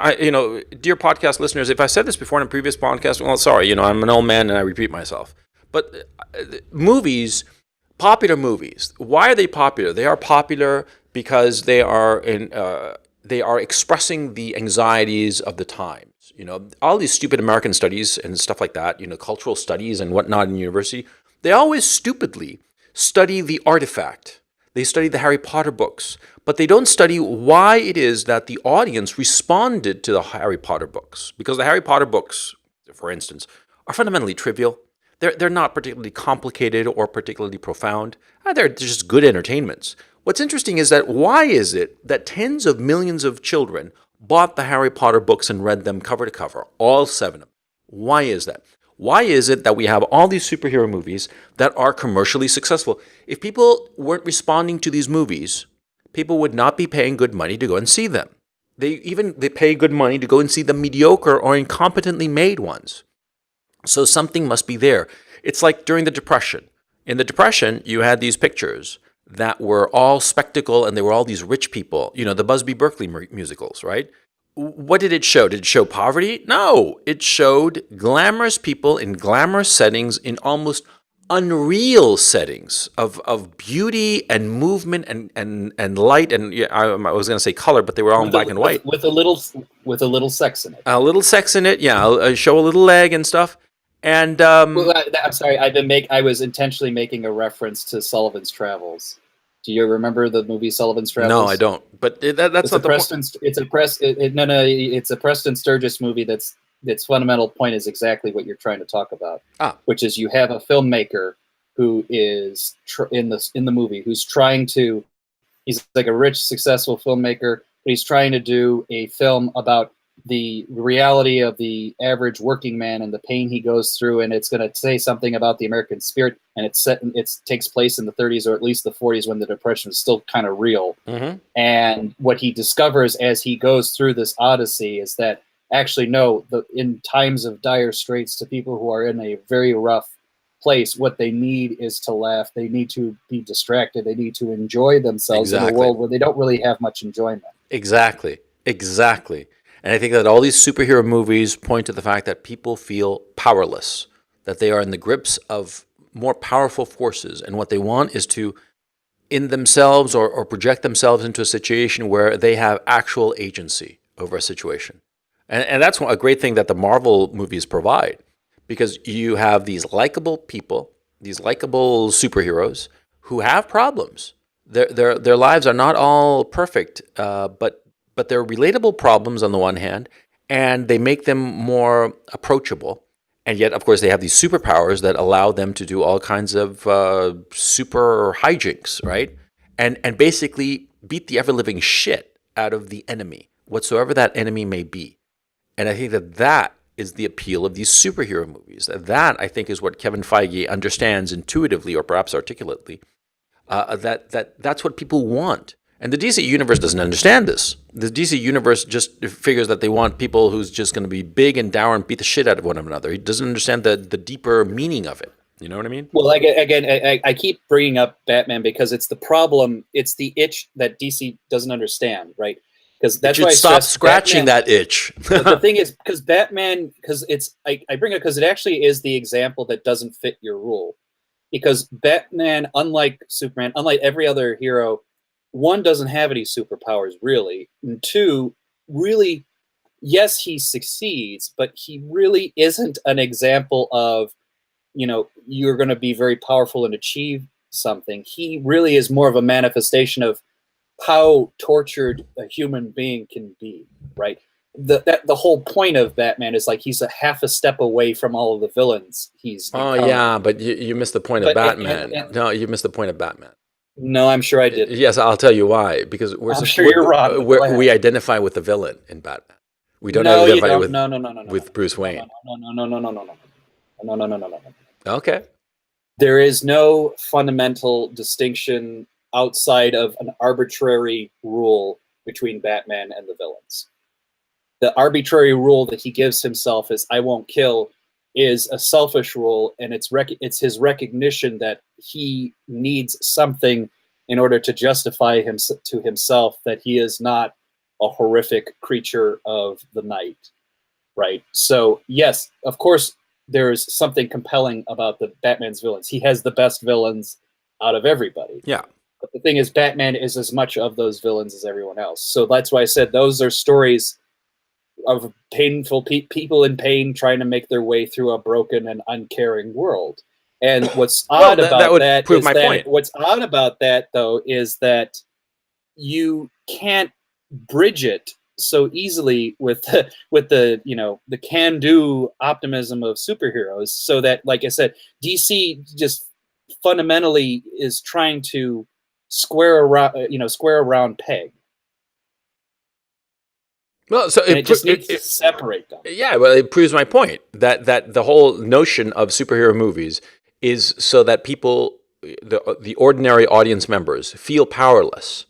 dear podcast listeners, if I said this before in a previous podcast, well, sorry, I'm an old man and I repeat myself. But movies, popular movies, why are they popular? They are popular because they are expressing the anxieties of the times. All these stupid American studies and stuff like that, cultural studies and whatnot in university, they always stupidly study the artifact. They study the Harry Potter books, but they don't study why it is that the audience responded to the Harry Potter books. Because the Harry Potter books, for instance, are fundamentally trivial. They're not particularly complicated or particularly profound. They're just good entertainments. What's interesting is that why is it that tens of millions of children bought the Harry Potter books and read them cover to cover, all seven of them? Why is that? Why is it that we have all these superhero movies that are commercially successful? If people weren't responding to these movies, people would not be paying good money to go and see them. They pay good money to go and see the mediocre or incompetently made ones. So something must be there. It's like during the Depression. In the Depression, you had these pictures that were all spectacle and they were all these rich people, the Busby Berkeley musicals, right? What did it show? Did it show poverty? No, it showed glamorous people in glamorous settings in almost unreal settings of beauty and movement and light and I was going to say color, but they were all in black and white. With a little sex in it. A little sex in it, yeah. Show a little leg and stuff. And Well, I'm sorry. I was intentionally making a reference to Sullivan's Travels. Do you remember the movie Sullivan's Travels? No, I don't. But that's not the point. It's a Preston Sturges movie. Its fundamental point is exactly what you're trying to talk about, which is you have a filmmaker who is in the movie who's trying to. He's like a rich, successful filmmaker, but he's trying to do a film about the reality of the average working man and the pain he goes through, and it's going to say something about the American spirit, and it takes place in the 30s or at least the 40s when the Depression is still kind of real. Mm-hmm. And what he discovers as he goes through this odyssey is that actually no, in times of dire straits, to people who are in a very rough place, what they need is to laugh. They need to be distracted. They need to enjoy themselves in a world where they don't really have much enjoyment. Exactly. And I think that all these superhero movies point to the fact that people feel powerless, that they are in the grips of more powerful forces. And what they want is to, in themselves or project themselves into a situation where they have actual agency over a situation. And that's a great thing that the Marvel movies provide, because you have these likable people, these likable superheroes who have problems. Their lives are not all perfect, but they're relatable problems on the one hand, and they make them more approachable. And yet, of course, they have these superpowers that allow them to do all kinds of super hijinks, right? And basically beat the ever-living shit out of the enemy, whatsoever that enemy may be. And I think that is the appeal of these superhero movies. That, I think, is what Kevin Feige understands intuitively or perhaps articulately, that's what people want. And the DC universe doesn't understand this. The DC universe just figures that they want people who's just going to be big and dour and beat the shit out of one another. He doesn't understand the deeper meaning of it. You know what I mean? Well, I keep bringing up Batman because it's the problem. It's the itch that DC doesn't understand, right? because It that's should why I stop stress scratching Batman. that itch. The thing is, because Batman, because I bring it because it actually is the example that doesn't fit your rule. Because Batman, unlike Superman, unlike every other hero, one, doesn't have any superpowers really, and two, really, yes, he succeeds, but he really isn't an example of, you're going to be very powerful and achieve something. He really is more of a manifestation of how tortured a human being can be, right? The whole point of Batman is like he's a half a step away from all of the villains he's Oh encountering. yeah, but you missed the point of But Batman. No, you missed the point of Batman. no, I'm sure I didn't. Yes, I'll tell you why. Because I'm sure you're wrong, but go we ahead. identify with the villain in Batman. We don't No, you identify don't. No, no, no, no, no, no, with Bruce no, no, Wayne. no, no, no, no, no, no, no, no, no, no, no, no, no. Okay. There is no fundamental distinction outside of an arbitrary rule between Batman and the villains. The arbitrary rule that he gives himself is "I won't kill" is a selfish rule, and it's his recognition that he needs something in order to justify to himself that he is not a horrific creature of the night, right? So yes, of course, there's something compelling about the Batman's villains. He has the best villains out of everybody. Yeah. But the thing is, Batman is as much of those villains as everyone else. So that's why I said those are stories of painful people in pain trying to make their way through a broken and uncaring world. And what's Well, odd that about would that prove is my that point. what's odd about that though is that you can't bridge it so easily with the can-do optimism of superheroes. So that, like I said, DC just fundamentally is trying to square around peg, Well, so and it just needs to separate them. yeah, well, it proves my point that the whole notion of superhero movies is so that people, the ordinary audience members, feel powerless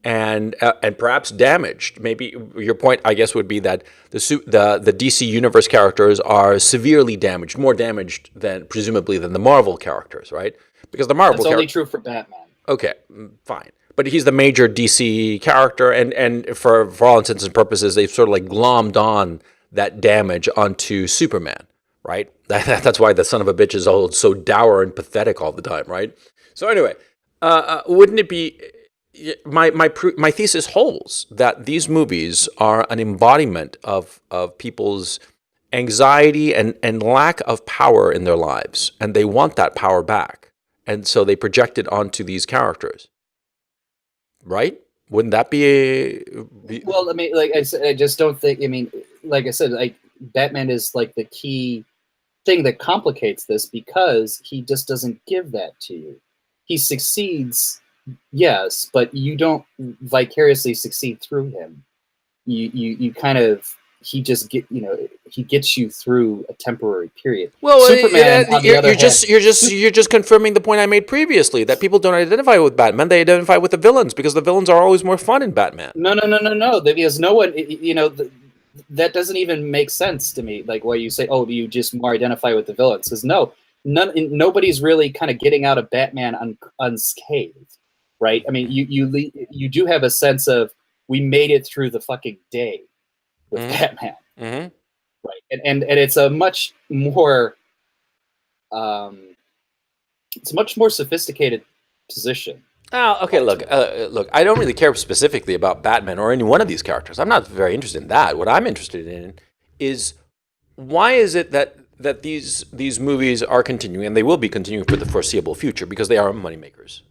and perhaps damaged. Maybe your point, I guess, would be that the DC universe characters are severely damaged, more damaged than presumably than the Marvel characters, right? Because the Marvel That's only true for Batman. Okay, fine. But he's the major DC character, and for all intents and purposes, they've sort of like glommed on that damage onto Superman, right? That's why the son of a bitch is all so dour and pathetic all the time, right? So anyway, wouldn't it be my thesis holds that these movies are an embodiment of people's anxiety and lack of power in their lives, and they want that power back, and so they project it onto these characters. Right? Wouldn't that be Well, I mean, like I said, I just don't think. I mean, like I said, like Batman is like the key thing that complicates this because he just doesn't give that to you. He succeeds, yes, but you don't vicariously succeed through him. You kind of he just he gets you through a temporary period. Well, Superman, on the other hand, you're just confirming the point I made previously that people don't identify with Batman; they identify with the villains because the villains are always more fun in Batman. no, because no one, that doesn't even make sense to me. Like why you say, oh, you just more identify with the villains? Because nobody's really kind of getting out of Batman unscathed, right? I mean, you do have a sense of we made it through the fucking day with Batman, right? And it's a much more sophisticated position. Oh, okay. Look. I don't really care specifically about Batman or any one of these characters. I'm not very interested in that. What I'm interested in is why is it that these movies are continuing, and they will be continuing for the foreseeable future because they are moneymakers.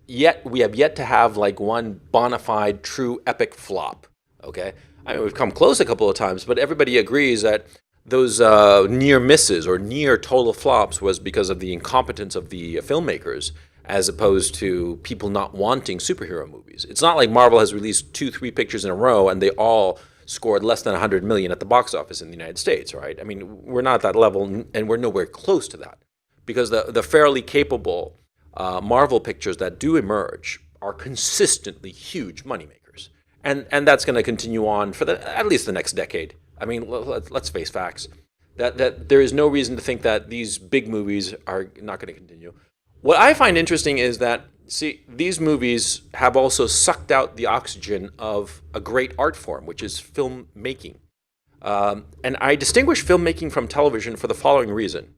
Yet we have yet to have like one bona fide, true epic flop. Okay, I mean we've come close a couple of times, but everybody agrees that those near misses or near total flops was because of the incompetence of the filmmakers, as opposed to people not wanting superhero movies. It's not like Marvel has released 2-3 pictures in a row and they all scored less than 100 million at the box office in the United States, right? I mean, we're not at that level, and we're nowhere close to that, because the fairly capable Marvel pictures that do emerge are consistently huge moneymakers, and that's going to continue on for at least the next decade. I mean, let's face facts. That there is no reason to think that these big movies are not going to continue. What I find interesting is that See, these movies have also sucked out the oxygen of a great art form, which is filmmaking. And I distinguish filmmaking from television for the following reason.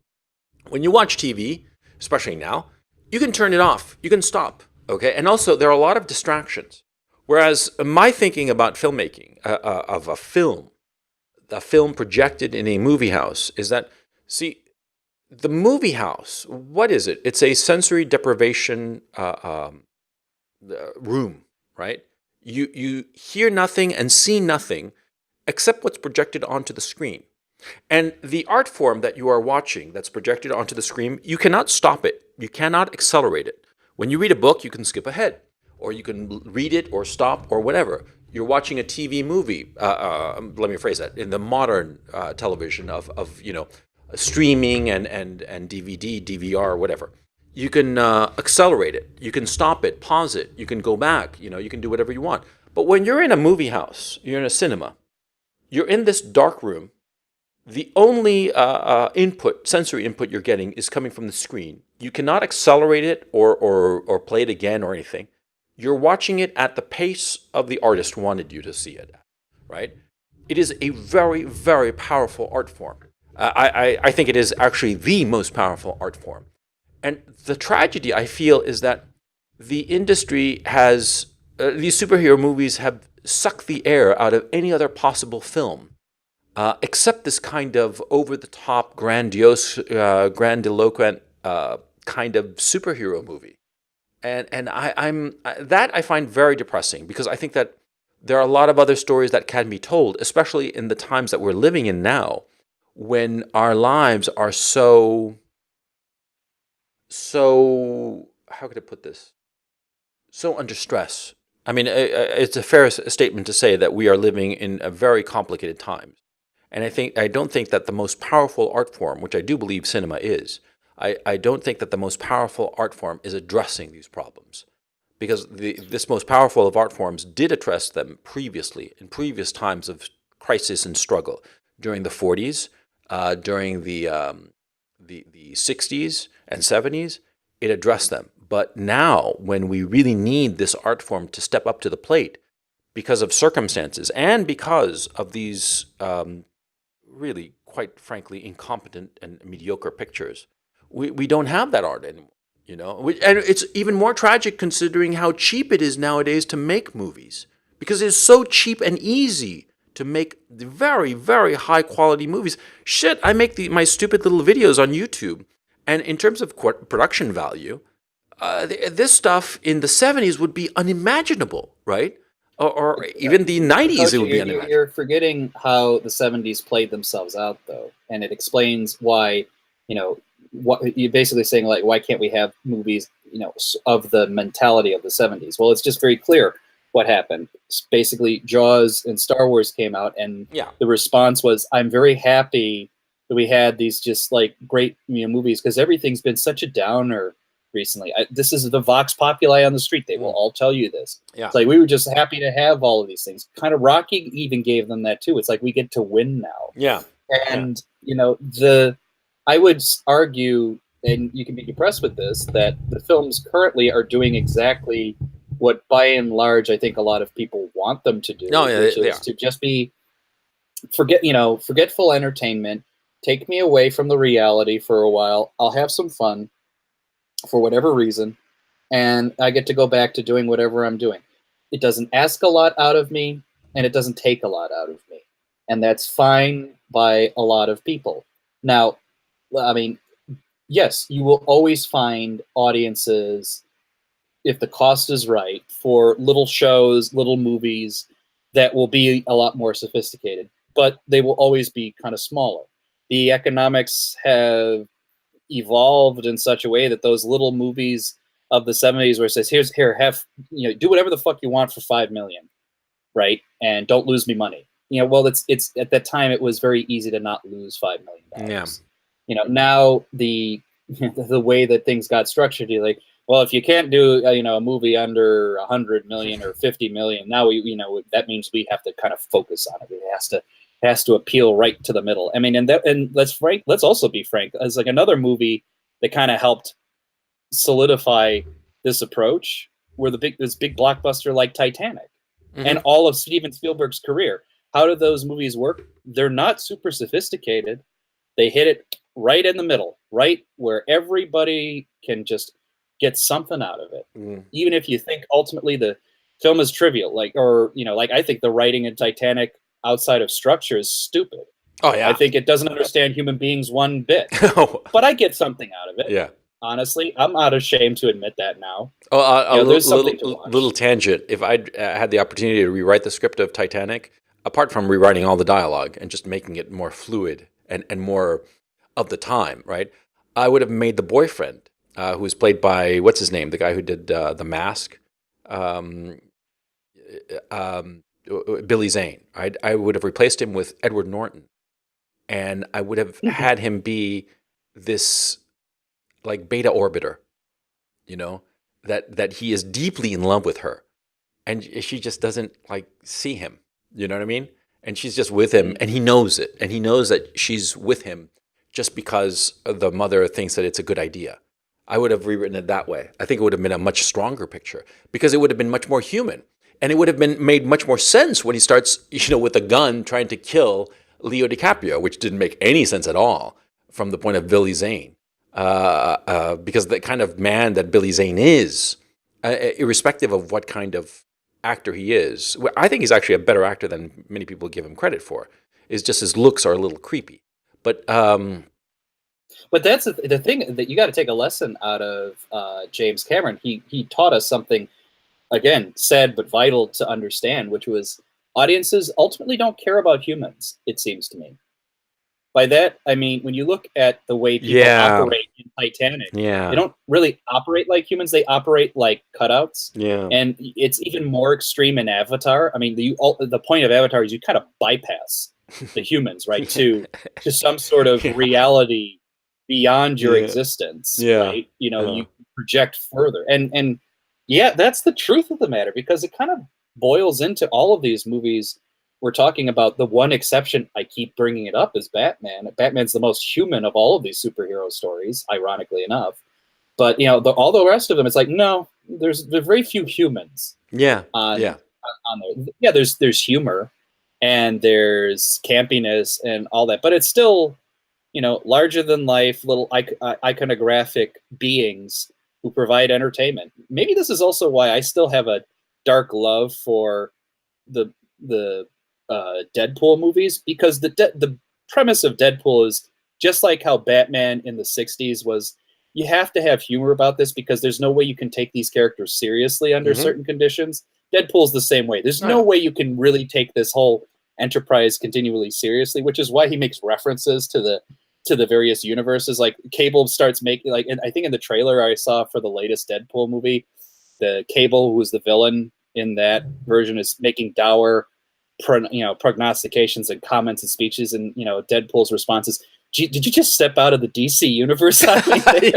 When you watch TV, especially now, you can turn it off, you can stop, okay? And also, there are a lot of distractions. Whereas my thinking about filmmaking of a film projected in a movie house, is that, see, the movie house, what is it? It's a sensory deprivation room, right? You hear nothing and see nothing except what's projected onto the screen. And the art form that you are watching that's projected onto the screen, you cannot stop it. You cannot accelerate it. When you read a book, you can skip ahead, or you can read it or stop or whatever. You're watching a TV movie. Let me phrase that. In the modern television of streaming and DVD, DVR, whatever, you can accelerate it. You can stop it, pause it. You can go back. You can do whatever you want. But when you're in a movie house, you're in a cinema, you're in this dark room. The only sensory input you're getting is coming from the screen. You cannot accelerate it or play it again or anything. You're watching it at the pace of the artist wanted you to see it, right? It is a very, very powerful art form. I think it is actually the most powerful art form. And the tragedy, I feel, is that the industry has, these superhero movies have sucked the air out of any other possible film. Except this kind of over-the-top, grandiose, grandiloquent kind of superhero movie, and I find very depressing, because I think that there are a lot of other stories that can be told, especially in the times that we're living in now, when our lives are so how could I put this? So under stress. I mean, it's a fair statement to say that we are living in a very complicated time. And I don't think that the most powerful art form, which I do believe cinema is, I don't think that the most powerful art form is addressing these problems. Because this most powerful of art forms did address them previously, in previous times of crisis and struggle, during the 40s, during the 60s and 70s, it addressed them. But now, when we really need this art form to step up to the plate, because of circumstances and because of these really, quite frankly, incompetent and mediocre pictures, we don't have that art anymore. And it's even more tragic considering how cheap it is nowadays to make movies, because it's so cheap and easy to make the very, very high quality movies. Shit, I make my stupid little videos on YouTube, and in terms of production value, this stuff in the 70s would be unimaginable, right? Or even the 90s, Coach, it would be unimaginable. You're forgetting how the 70s played themselves out, though, and it explains why, what you're basically saying, like, why can't we have movies, of the mentality of the 70s? Well, it's just very clear what happened. It's basically, Jaws and Star Wars came out, and the response was, I'm very happy that we had these just like great movies, because everything's been such a downer recently. This is the Vox Populi on the street. They will all tell you this. Yeah. It's like, we were just happy to have all of these things. Kind of Rocky even gave them that too. It's like, we get to win now. Yeah. And, I would argue, and you can be depressed with this, that the films currently are doing exactly what, by and large, I think a lot of people want them to do. Which is to just be forgetful entertainment. Take me away from the reality for a while. I'll have some fun for whatever reason, and I get to go back to doing whatever I'm doing. It doesn't ask a lot out of me, and it doesn't take a lot out of me. And that's fine by a lot of people. Now, I mean, yes, you will always find audiences, if the cost is right, for little shows, little movies that will be a lot more sophisticated, but they will always be kind of smaller. The economics have evolved in such a way that those little movies of the 70s where it says, do whatever the fuck you want for $5 million, right? And don't lose me money. Well, it's at that time it was very easy to not lose $5 million. Yeah. Now the way that things got structured, you're like, well, if you can't do a movie under 100 million or 50 million, now that means we have to kind of focus on it. It has to appeal right to the middle. I mean, and let's also be frank. As like another movie that kind of helped solidify this approach were this big blockbuster like Titanic and Hmm. all of Steven Spielberg's career. How do those movies work? They're not super sophisticated. They hit it right in the middle, right where everybody can just get something out of it. Mm. Even if you think ultimately the film is trivial, like I think the writing in Titanic outside of structure is stupid. Oh I yeah. think it doesn't understand human beings one bit, Oh, but I get something out of it. yeah. Honestly, I'm not ashamed to admit that now. Oh, There's something to little watch. tangent. If I'd had the opportunity to rewrite the script of Titanic, apart from rewriting all the dialogue and just making it more fluid and more of the time, right? I would have made the boyfriend, who was played by what's his name, the guy who did The Mask, um, Billy Zane. I would have replaced him with Edward Norton, and I would have had him be this like beta orbiter, you know, that he is deeply in love with her, and she just doesn't like see him. You know what I mean? And she's just with him, and he knows it, and he knows that she's with him just because the mother thinks that it's a good idea. I would have rewritten it that way. I think it would have been a much stronger picture because it would have been much more human, and it would have been made much more sense when he starts, with a gun trying to kill Leo DiCaprio, which didn't make any sense at all from the point of Billy Zane, because the kind of man that Billy Zane is, irrespective of what kind of actor he is, I think he's actually a better actor than many people give him credit for. Is just his looks are a little creepy, but But that's the thing that you got to take a lesson out of James Cameron. He taught us something, again, sad but vital to understand, which was audiences ultimately don't care about humans. It seems to me. By that I mean when you look at the way people yeah, operate in Titanic, they yeah, don't really operate like humans. They operate like cutouts, yeah, and it's even more extreme in Avatar. I mean, the point of Avatar is you kind of bypass the humans, right, yeah, to some sort of yeah, reality beyond your yeah, existence, yeah. right? You Uh, project further, and yeah, that's the truth of the matter because it kind of boils into all of these movies we're talking about. The one exception I keep bringing it up is Batman. Batman's the most human of all of these superhero stories, ironically enough. But all the rest of them, it's like no, there's very few humans yeah, on yeah, on there. Yeah, there's humor and there's campiness and all that, but it's still larger than life, little iconographic beings who provide entertainment. Maybe this is also why I still have a dark love for the the Deadpool movies because the premise of Deadpool is just like how Batman in the '60s was. You have to have humor about this because there's no way you can take these characters seriously under mm-hmm. certain conditions. Deadpool's the same way. There's Oh, no yeah, way you can really take this whole enterprise continually seriously, which is why he makes references to the various universes. Like Cable starts making and I think in the trailer I saw for the latest Deadpool movie, the Cable, who's the villain in that version, is making dour prognostications and comments and speeches, and Deadpool's response is, did you just step out of the DC universe on me there?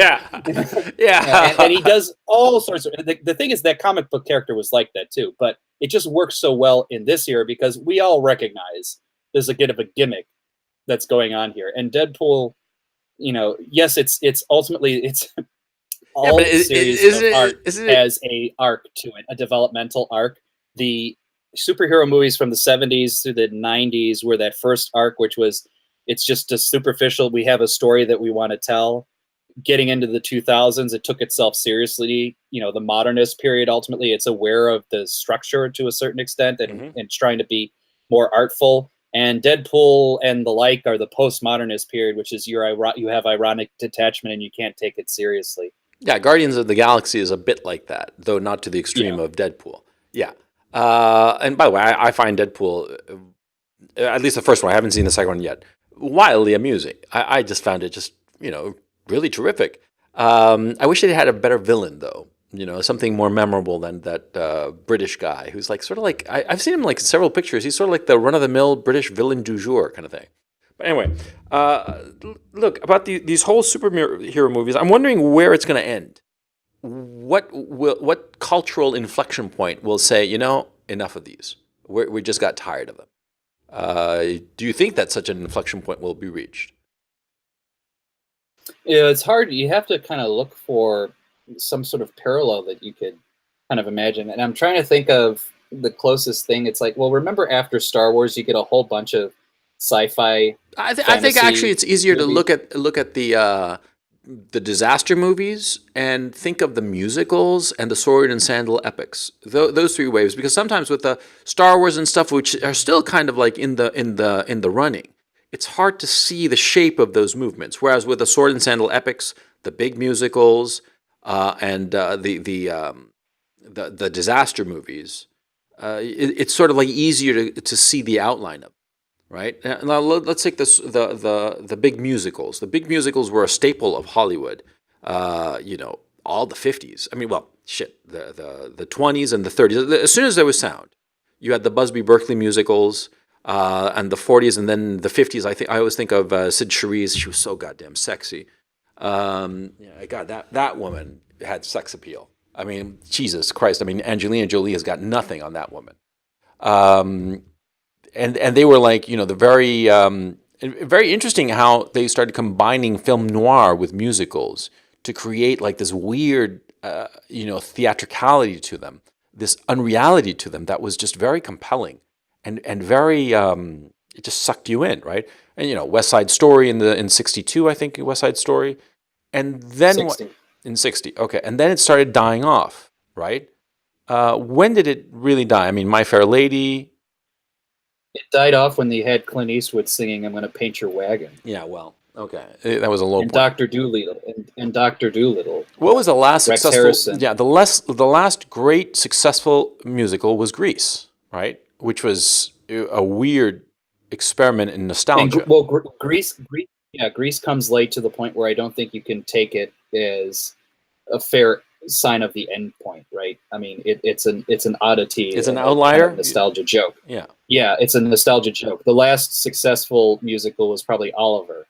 yeah, And he yeah, does all sorts of the thing is that comic book character was like that too, but it just works so well in this era because we all recognize there's a bit of a gimmick that's going on here. And Deadpool, yes, it's ultimately it's yeah. But all series of art isn't it? has a arc to it, a developmental arc. The superhero movies from the '70s through the '90s were that first arc, which was it's just a superficial. We have a story that we want to tell. Getting into the 2000s, it took itself seriously. The modernist period, ultimately, it's aware of the structure to a certain extent and, Mm-hmm. and trying to be more artful. And Deadpool and the like are the postmodernist period, which is you have ironic detachment and you can't take it seriously. Yeah, Guardians of the Galaxy is a bit like that, though not to the Yeah. extreme of Deadpool. Yeah. And by the way, I find Deadpool, at least the first one, I haven't seen the second one yet, wildly amusing. I just found it just, really terrific. I wish it had a better villain, though. Something more memorable than that British guy who's like sort of like I've seen him like in several pictures. He's sort of like the run of the mill British villain du jour kind of thing. But anyway, look about these whole superhero movies. I'm wondering where it's going to end. What cultural inflection point will say, enough of these? We just got tired of them. Do you think that such an inflection point will be reached? It's hard. You have to kind of look for. some sort of parallel that you could kind of imagine. And I'm trying to think of the closest thing. It's like, well, remember after Star Wars, you get a whole bunch of sci-fi I think actually fantasy it's easier to movies. look at the disaster movies and think of the musicals and the sword and sandal epics. Those three waves, because sometimes with the Star Wars and stuff, which are still kind of like in the running, it's hard to see the shape of those movements. Whereas with the sword and sandal epics, the big musicals, and the disaster movies, it's sort of like easier to see the outline of. Right now, let's take this the big musicals. The big musicals were a staple of Hollywood. You know, all the '50s. I mean, well, shit, the '20s and the '30s. As soon as there was sound, you had the Busby Berkeley musicals, and the '40s, and then the '50s. I always think of Sid Charisse. She was so goddamn sexy. Yeah, God, that woman had sex appeal. I mean, Jesus Christ. I mean, Angelina Jolie has got nothing on that woman. Um, and they were like, you know, the very interesting how they started combining film noir with musicals to create like this weird, you know, theatricality to them, this unreality to them that was just very compelling and very it just sucked you in, right? And you know, West Side Story in '62, I think West Side Story, and then what 60. in '60? Okay, and then it started dying off, right? When did it really die? I mean, My Fair Lady. It died off when they had Clint Eastwood singing "I'm Gonna Paint Your Wagon" Yeah, well, okay, that was a low and point. Doctor Doolittle and Doctor Doolittle. What was the last Rex successful? Harrison. Yeah, the last great successful musical was Grease, right? Which was a weird experiment in And nostalgia. well, Grease comes late to the point where I don't think you can take it as a fair sign of the end point, right? I mean, it's an oddity It's an and a kind of outlier. nostalgia joke. Yeah, Yeah, it's a nostalgia joke. The last successful musical was probably Oliver,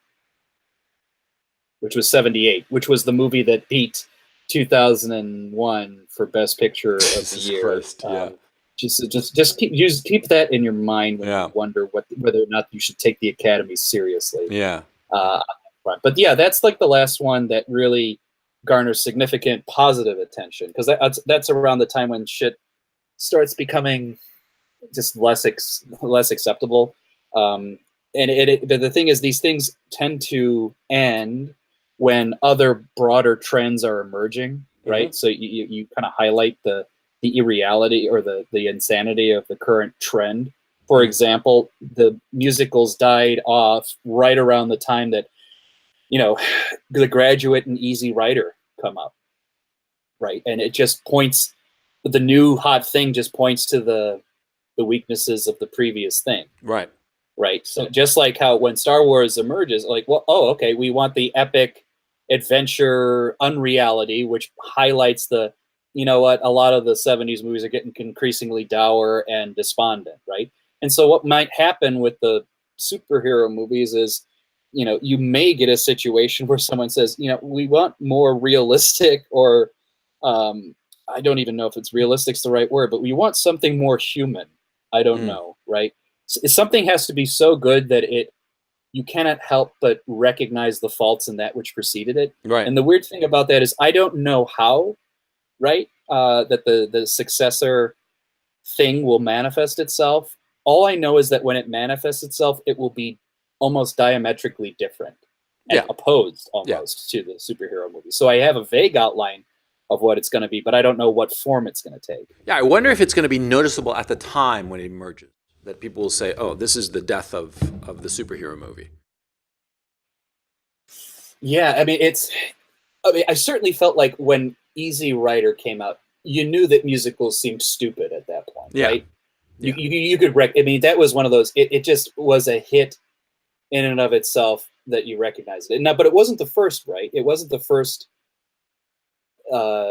which was '78, which was the movie that beat 2001 for Best Picture of the Jesus Year. Christ. Yeah, Just keep that in your mind when yeah, you wonder whether or not you should take the Academy seriously. yeah. On that front. But yeah, that's like the last one that really garners significant positive attention because that's around the time when shit starts becoming just less acceptable. Um, and but the thing is, these things tend to end when other broader trends are emerging, Hmm. right? So you kind of highlight the irreality or the insanity of the current trend. For Hmm. example, the musicals died off right around the time that The Graduate and Easy Rider come up, right? And it just points the new hot thing just points to the weaknesses of the previous thing, Right. right? So just like how when Star Wars emerges, like, well, oh, okay, we want the epic adventure unreality, which highlights you know what, a lot of the '70s movies are getting increasingly dour and despondent, right? And so what might happen with the superhero movies is, you may get a situation where someone says, we want more realistic or I don't even know if it's realistic's the right word, but we want something more human. I don't Mm. know, right? Something has to be so good that you cannot help but recognize the faults in that which preceded it. Right. And the weird thing about that is I don't know how, right? That the successor thing will manifest itself. All I know is that when it manifests itself, it will be almost diametrically different and Yeah. opposed Yeah. almost to the superhero movie. So I have a vague outline of what it's going to be, but I don't know what form it's going to take. Yeah. I wonder if it's going to be noticeable at the time when it emerges. That people will say, "Oh, this is the death of the superhero movie." Yeah, I mean, I certainly felt like when Easy Rider came out, you knew that musicals seemed stupid at that point, Yeah. right? Yeah. You could I mean, that was one of those. It just was a hit in and of itself that you recognized it. Now, but it wasn't the first, right? It wasn't the first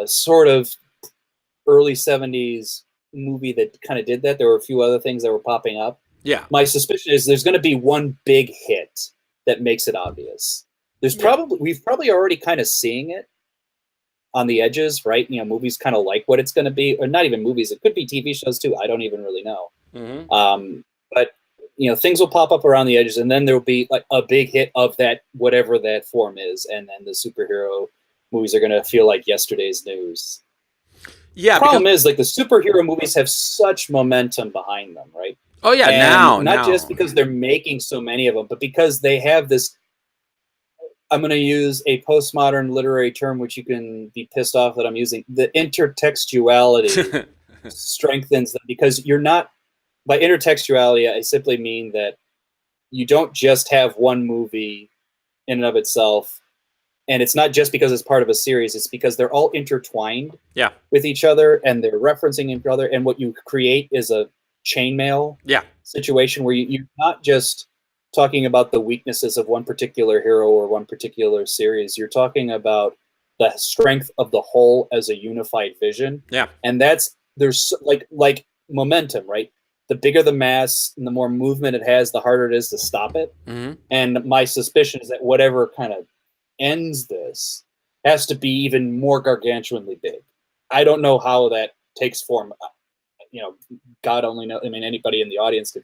sort of early '70s movie that kind of did that. There were a few other things that were popping up. Yeah. My suspicion is there's going to be one big hit that makes it obvious. Yeah. We've probably already kind of seeing it on the edges, right? Movies kind of like what it's going to be, or not even movies. It could be TV shows too. I don't even really know. Hmm. But things will pop up around the edges, and then there will be like a big hit of that, whatever that form is, and then the superhero movies are going to feel like yesterday's news. Yeah, Problem is, like, the superhero movies have such momentum behind them, right? oh yeah, And not now. just because they're making so many of them, but because they have this. I'm going to use a postmodern literary term, which you can be pissed off that I'm using. The intertextuality strengthens them, because you're not, by intertextuality, I simply mean that you don't just have one movie in and of itself, and it's not just because it's part of a series. It's because they're all intertwined Yeah, with each other, and they're referencing each other, and what you create is a chainmail yeah, situation where you're not just talking about the weaknesses of one particular hero or one particular series. You're talking about the strength of the whole as a unified vision. yeah. And there's like momentum, right? The bigger the mass and the more movement it has, the harder it is to stop it. Hmm. And my suspicion is that whatever kind of ends this has to be even more gargantuanly big. I don't know how that takes form. God only knows. I mean, anybody in the audience could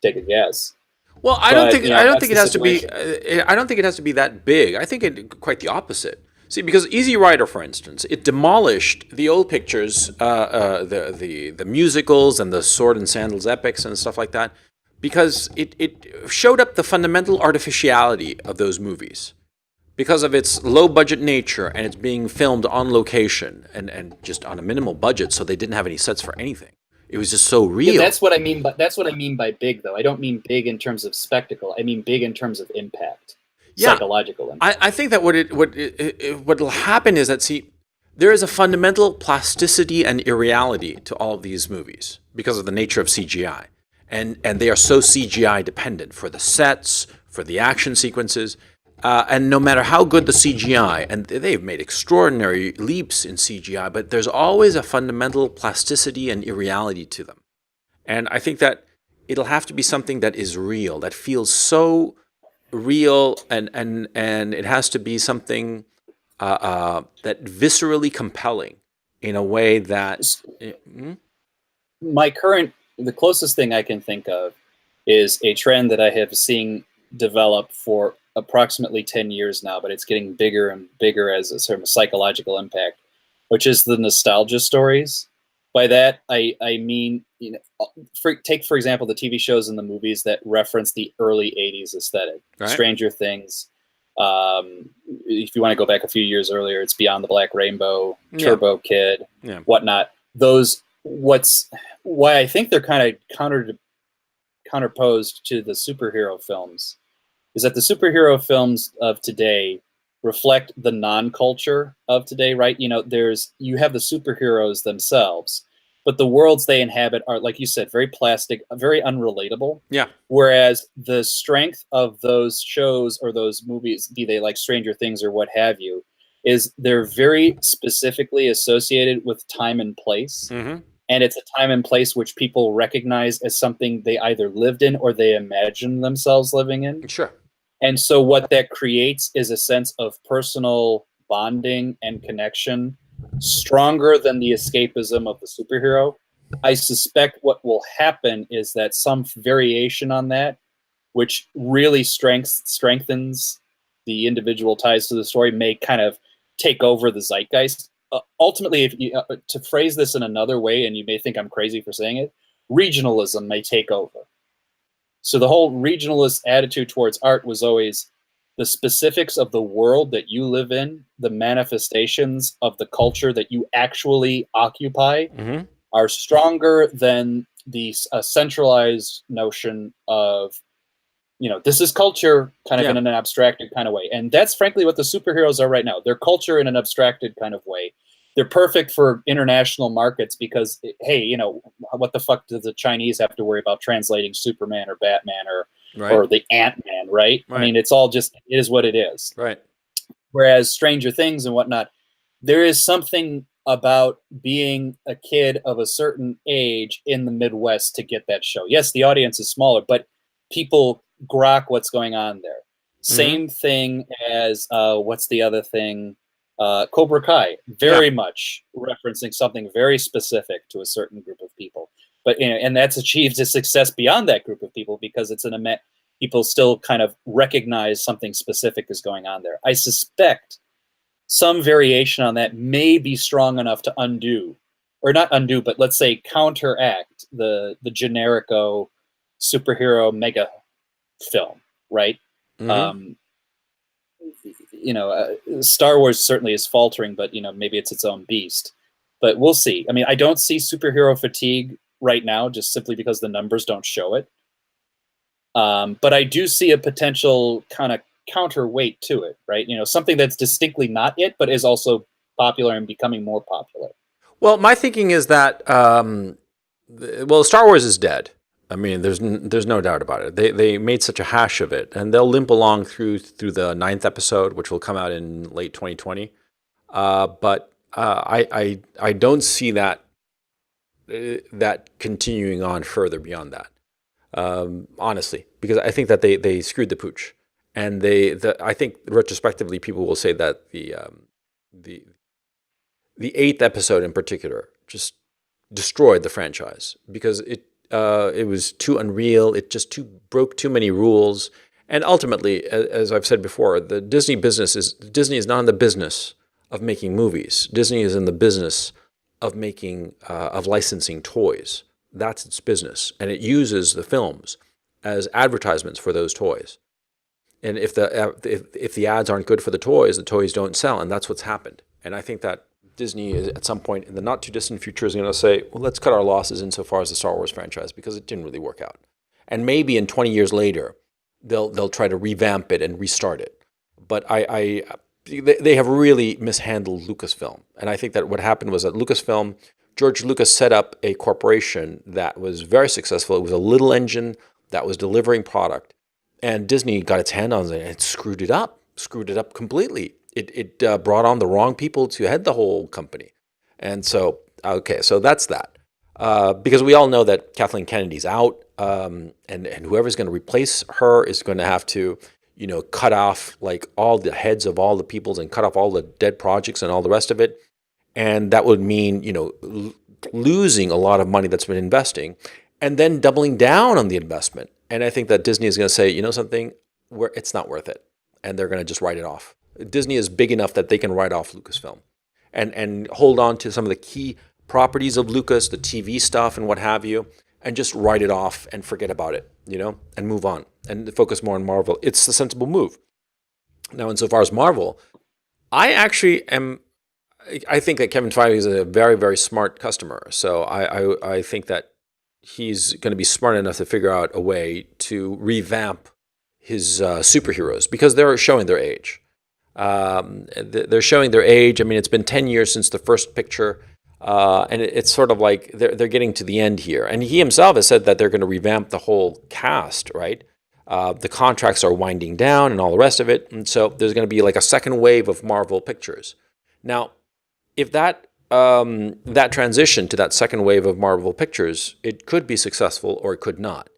take a guess. Well, But I don't that's think it the has to be. situation. I don't think it has to be that big. I think quite the opposite. See, because Easy Rider, for instance, it demolished the old pictures, the musicals and the sword and sandals epics and stuff like that, because it showed up the fundamental artificiality of those movies, because of its low budget nature and it's being filmed on location and just on a minimal budget, so they didn't have any sets for anything. It was just so real. Yeah, that's what I mean. But that's what I mean by big, though. I don't mean big in terms of spectacle. I mean big in terms of impact, Yeah, psychological impact. I think that what will happen is that, see, there is a fundamental plasticity and irreality to all of these movies because of the nature of CGI, and they are so CGI dependent for the sets, for the action sequences, and no matter how good the CGI, and they've made extraordinary leaps in CGI, but there's always a fundamental plasticity and irreality to them, and I think that it'll have to be something that is real, that feels so real, and it has to be something that viscerally compelling in a way that. Mhm. The closest thing I can think of is a trend that I have seen develop for approximately 10 years now, but it's getting bigger and bigger as a sort of psychological impact, which is the nostalgia stories. By that, I mean, take, for example, the TV shows and the movies that reference the early 80s aesthetic. Right? Stranger Things. If you want to go back a few years earlier, it's Beyond the Black Rainbow, Yeah. Turbo Kid, Yeah. whatnot. Why I think they're kind of counterposed to the superhero films is that the superhero films of today reflect the non-culture of today, right? You have the superheroes themselves, but the worlds they inhabit are, like you said, very plastic, very unrelatable. Yeah. Whereas the strength of those shows or those movies, be they like Stranger Things or what have you, is they're very specifically associated with time and place. Mm-hmm. And it's a time and place which people recognize as something they either lived in or they imagine themselves living in. Sure. And so what that creates is a sense of personal bonding and connection stronger than the escapism of the superhero. I suspect what will happen is that some variation on that, which really strengthens the individual ties to the story, may kind of take over the zeitgeist. Ultimately, if you, to phrase this in another way, and you may think I'm crazy for saying it, regionalism may take over. So the whole regionalist attitude towards art was always the specifics of the world that you live in, the manifestations of the culture that you actually occupy, Mm-hmm. are stronger than the centralized notion of, this is culture kind of Yeah. in an abstracted kind of way. And that's frankly what the superheroes are right now. They're culture in an abstracted kind of way. They're perfect for international markets because, hey, what the fuck do the Chinese have to worry about translating Superman or Batman Right. or the Ant-Man, right? I mean, it's all just, it is what it is. Right. Whereas Stranger Things and whatnot, there is something about being a kid of a certain age in the Midwest to get that show. Yes, the audience is smaller, but people grok what's going on there. Same thing as, what's the other thing? Cobra Kai, very much referencing something very specific to a certain group of people. But and that's achieved a success beyond that group of people because it's people still kind of recognize something specific is going on there. I suspect some variation on that may be strong enough to undo, or not undo, but let's say counteract the generico superhero mega film, right? Mm-hmm. Um, Star Wars certainly is faltering, but maybe it's its own beast. But we'll see. I mean, I don't see superhero fatigue right now, just simply because the numbers don't show it. But I do see a potential kind of counterweight to it, right? Something that's distinctly not it, but is also popular and becoming more popular. Well, my thinking is that Star Wars is dead. I mean, there's no doubt about it. They made such a hash of it, and they'll limp along through the ninth episode, which will come out in late 2020. But I don't see that continuing on further beyond that. Honestly, because I think that they screwed the pooch, and I think retrospectively people will say that the the eighth episode in particular just destroyed the franchise because it was too unreal. It just broke too many rules, and ultimately, as I've said before, the Disney is not in the business of making movies. Disney is in the business of making of licensing toys. That's its business, and it uses the films as advertisements for those toys. And if the ads aren't good for the toys don't sell, and that's what's happened. And I think that Disney is, at some point in the not too distant future, is going to say, well, let's cut our losses insofar as the Star Wars franchise because it didn't really work out. And maybe in 20 years later, they'll try to revamp it and restart it. But they have really mishandled Lucasfilm, and I think that what happened was that Lucasfilm, George Lucas set up a corporation that was very successful. It was a little engine that was delivering product, and Disney got its hand on it and it screwed it up completely. It brought on the wrong people to head the whole company. And so, okay, so that's that. Because we all know that Kathleen Kennedy's out, and whoever's going to replace her is going to have to, cut off like all the heads of all the peoples and cut off all the dead projects and all the rest of it. And that would mean, losing a lot of money that's been investing and then doubling down on the investment. And I think that Disney is going to say, something, where it's not worth it. And they're going to just write it off. Disney is big enough that they can write off Lucasfilm and hold on to some of the key properties of Lucas, the TV stuff and what have you, and just write it off and forget about it, and move on and focus more on Marvel. It's the sensible move. Now, insofar as Marvel, I think that Kevin Feige is a very, very smart customer. So I think that he's going to be smart enough to figure out a way to revamp his superheroes because they're showing their age. They're showing their age. I mean, it's been 10 years since the first picture, and it's sort of like they're getting to the end here. And he himself has said that they're going to revamp the whole cast, right? The contracts are winding down and all the rest of it. And so there's going to be like a second wave of Marvel pictures. Now, if that transition to that second wave of Marvel pictures, it could be successful or it could not.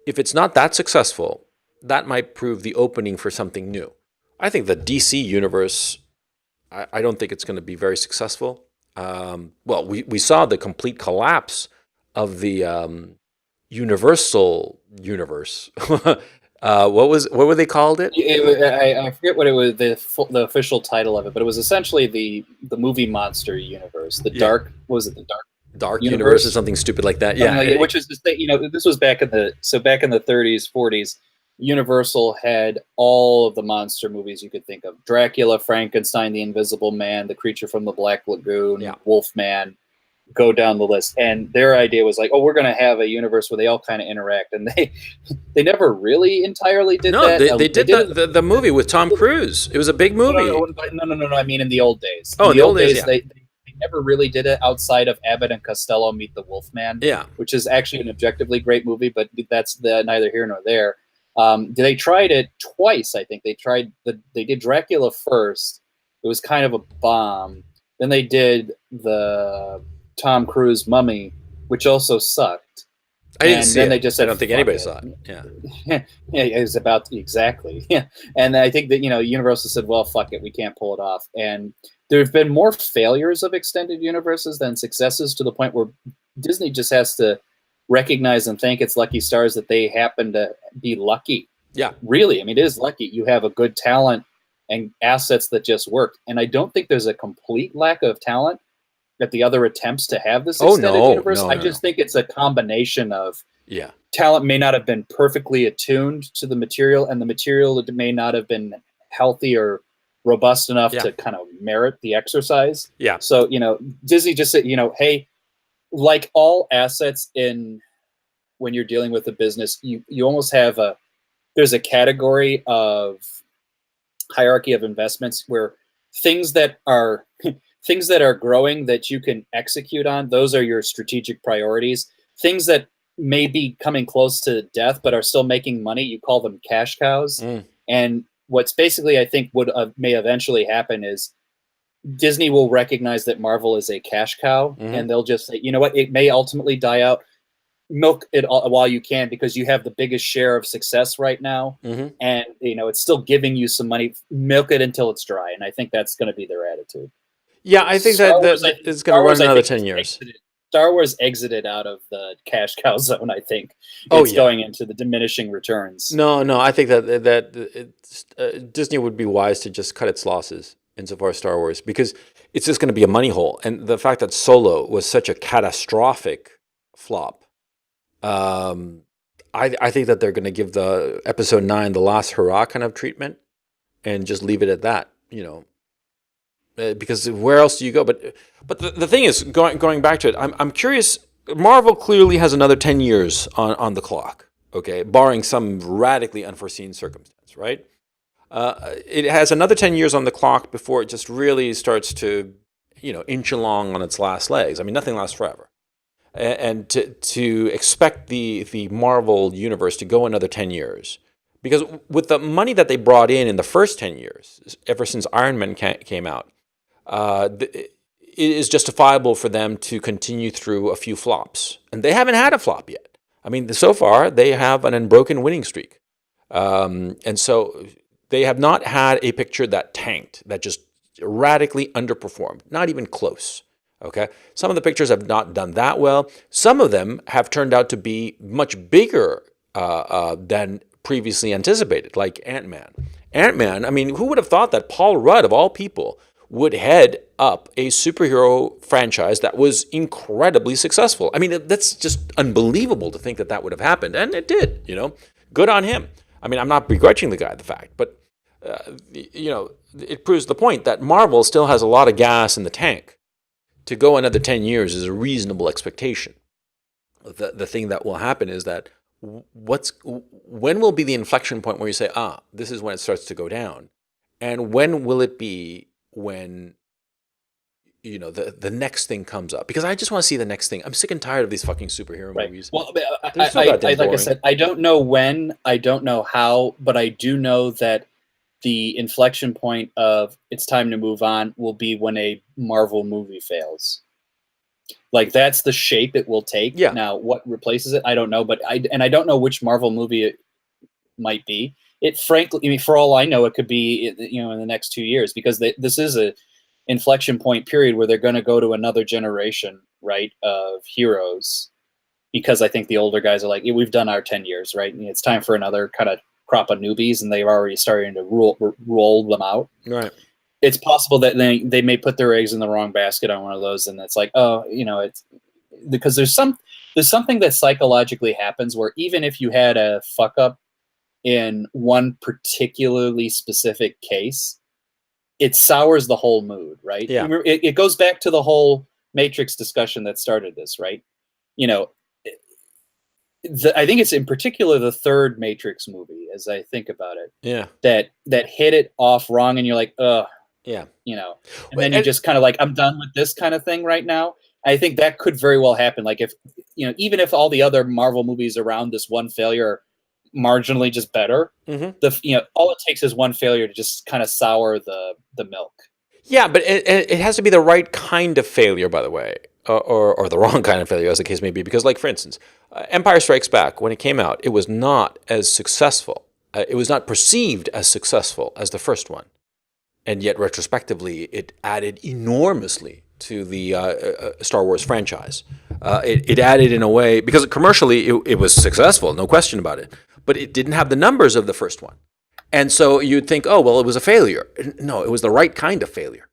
If it's not that successful, that might prove the opening for something new. I think the DC universe, I don't think it's going to be very successful. We saw the complete collapse of the Universal universe. What were they called it? I forget what it was, the official title of it, but it was essentially the movie monster universe. The dark, what was it? The dark universe or something stupid like that. Yeah, which is this was back in the 30s, 40s. Universal had all of the monster movies you could think of: Dracula, Frankenstein, The Invisible Man, The Creature from the Black Lagoon, Wolfman. Go down the list, and their idea was like, oh, we're going to have a universe where they all kind of interact, and they never really entirely did that. No, they did the movie with Tom Cruise. It was a big movie. No. I mean, in the old days. Oh, in the old days, they never really did it outside of Abbott and Costello Meet the Wolfman. Yeah, which is actually an objectively great movie, but that's neither here nor there. They tried it twice. I think they did Dracula first. It was kind of a bomb. Then they did the Tom Cruise Mummy, which also sucked. I didn't see it. They just said, I don't think anybody saw it. Yeah. Yeah, it was about exactly. Yeah. And I think that, Universal said, well, fuck it, we can't pull it off. And there have been more failures of extended universes than successes, to the point where Disney just has to recognize and thank its lucky stars that they happen to be lucky. Yeah. Really. I mean, it is lucky. You have a good talent and assets that just worked. And I don't think there's a complete lack of talent at the other attempts to have this extended universe. I just think it's a combination of talent may not have been perfectly attuned to the material, and the material may not have been healthy or robust enough to kind of merit the exercise. Yeah. So, Disney just said, hey, like all assets when you're dealing with a business, you almost have there's a category of hierarchy of investments where things that are growing that you can execute on, those are your strategic priorities. Things that may be coming close to death but are still making money, you call them cash cows. And what's basically, I think, may eventually happen is Disney will recognize that Marvel is a cash cow, and they'll just say, you know what, it may ultimately die out. Milk it while you can, because you have the biggest share of success right now, and it's still giving you some money. Milk it until it's dry, and I think that's going to be their attitude. Yeah, I think that it's going to run another 10 years. Star Wars exited out of the cash cow zone. I think it's going into the diminishing returns. No, I think that Disney would be wise to just cut its losses insofar as Star Wars, because it's just going to be a money hole. And the fact that Solo was such a catastrophic flop, I think that they're going to give the Episode 9 the last hurrah kind of treatment and just leave it at that, because where else do you go? But the thing is, going back to it, I'm curious. Marvel clearly has another 10 years on the clock, okay, barring some radically unforeseen circumstance, right? It has another 10 years on the clock before it just really starts to, inch along on its last legs. I mean, nothing lasts forever. And to expect the Marvel universe to go another 10 years, because with the money that they brought in the first 10 years, ever since Iron Man came out, it is justifiable for them to continue through a few flops. And they haven't had a flop yet. I mean, so far, they have an unbroken winning streak. And so they have not had a picture that tanked, that just radically underperformed, not even close. Okay, some of the pictures have not done that well. Some of them have turned out to be much bigger than previously anticipated, like Ant-Man. Ant-Man, I mean, who would have thought that Paul Rudd, of all people, would head up a superhero franchise that was incredibly successful? I mean, that's just unbelievable to think that would have happened, and it did, Good on him. I mean, I'm not begrudging the guy the fact, but, it proves the point that Marvel still has a lot of gas in the tank. To go another 10 years is a reasonable expectation. The thing that will happen is that when will be the inflection point where you say, this is when it starts to go down? And when will it be when, the next thing comes up? Because I just want to see the next thing. I'm sick and tired of these fucking superhero movies. Well, like I said, I don't know when, I don't know how, but I do know that the inflection point of it's time to move on will be when a Marvel movie fails. Like, that's the shape it will take. Yeah. Now, what replaces it, I don't know. But I don't know which Marvel movie it might be. It frankly, I mean, for all I know, it could be in the next 2 years, because this is a inflection point period where they're going to go to another generation, right, of heroes. Because I think the older guys are like, we've done our 10 years, right? And it's time for another kind of crop of newbies, and they've already starting to roll them out. Right. It's possible that they may put their eggs in the wrong basket on one of those, and it's like, it's because there's something that psychologically happens where even if you had a fuck up in one particularly specific case, it sours the whole mood, right? Yeah. It goes back to the whole Matrix discussion that started this, right? I think it's in particular the third Matrix movie, as I think about it. Yeah. That hit it off wrong, and you're like, ugh. Yeah. And then you're just kind of like, I'm done with this kind of thing right now. I think that could very well happen. Like, if even if all the other Marvel movies around this one failure are marginally just better, all it takes is one failure to just kind of sour the milk. Yeah, but it has to be the right kind of failure, by the way. Or the wrong kind of failure, as the case may be. Because, like, for instance, Empire Strikes Back, when it came out, it was not as successful. It was not perceived as successful as the first one. And yet, retrospectively, it added enormously to the Star Wars franchise. It added in a way, because commercially, it was successful, no question about it. But it didn't have the numbers of the first one. And so you'd think, oh, well, it was a failure. No, it was the right kind of failure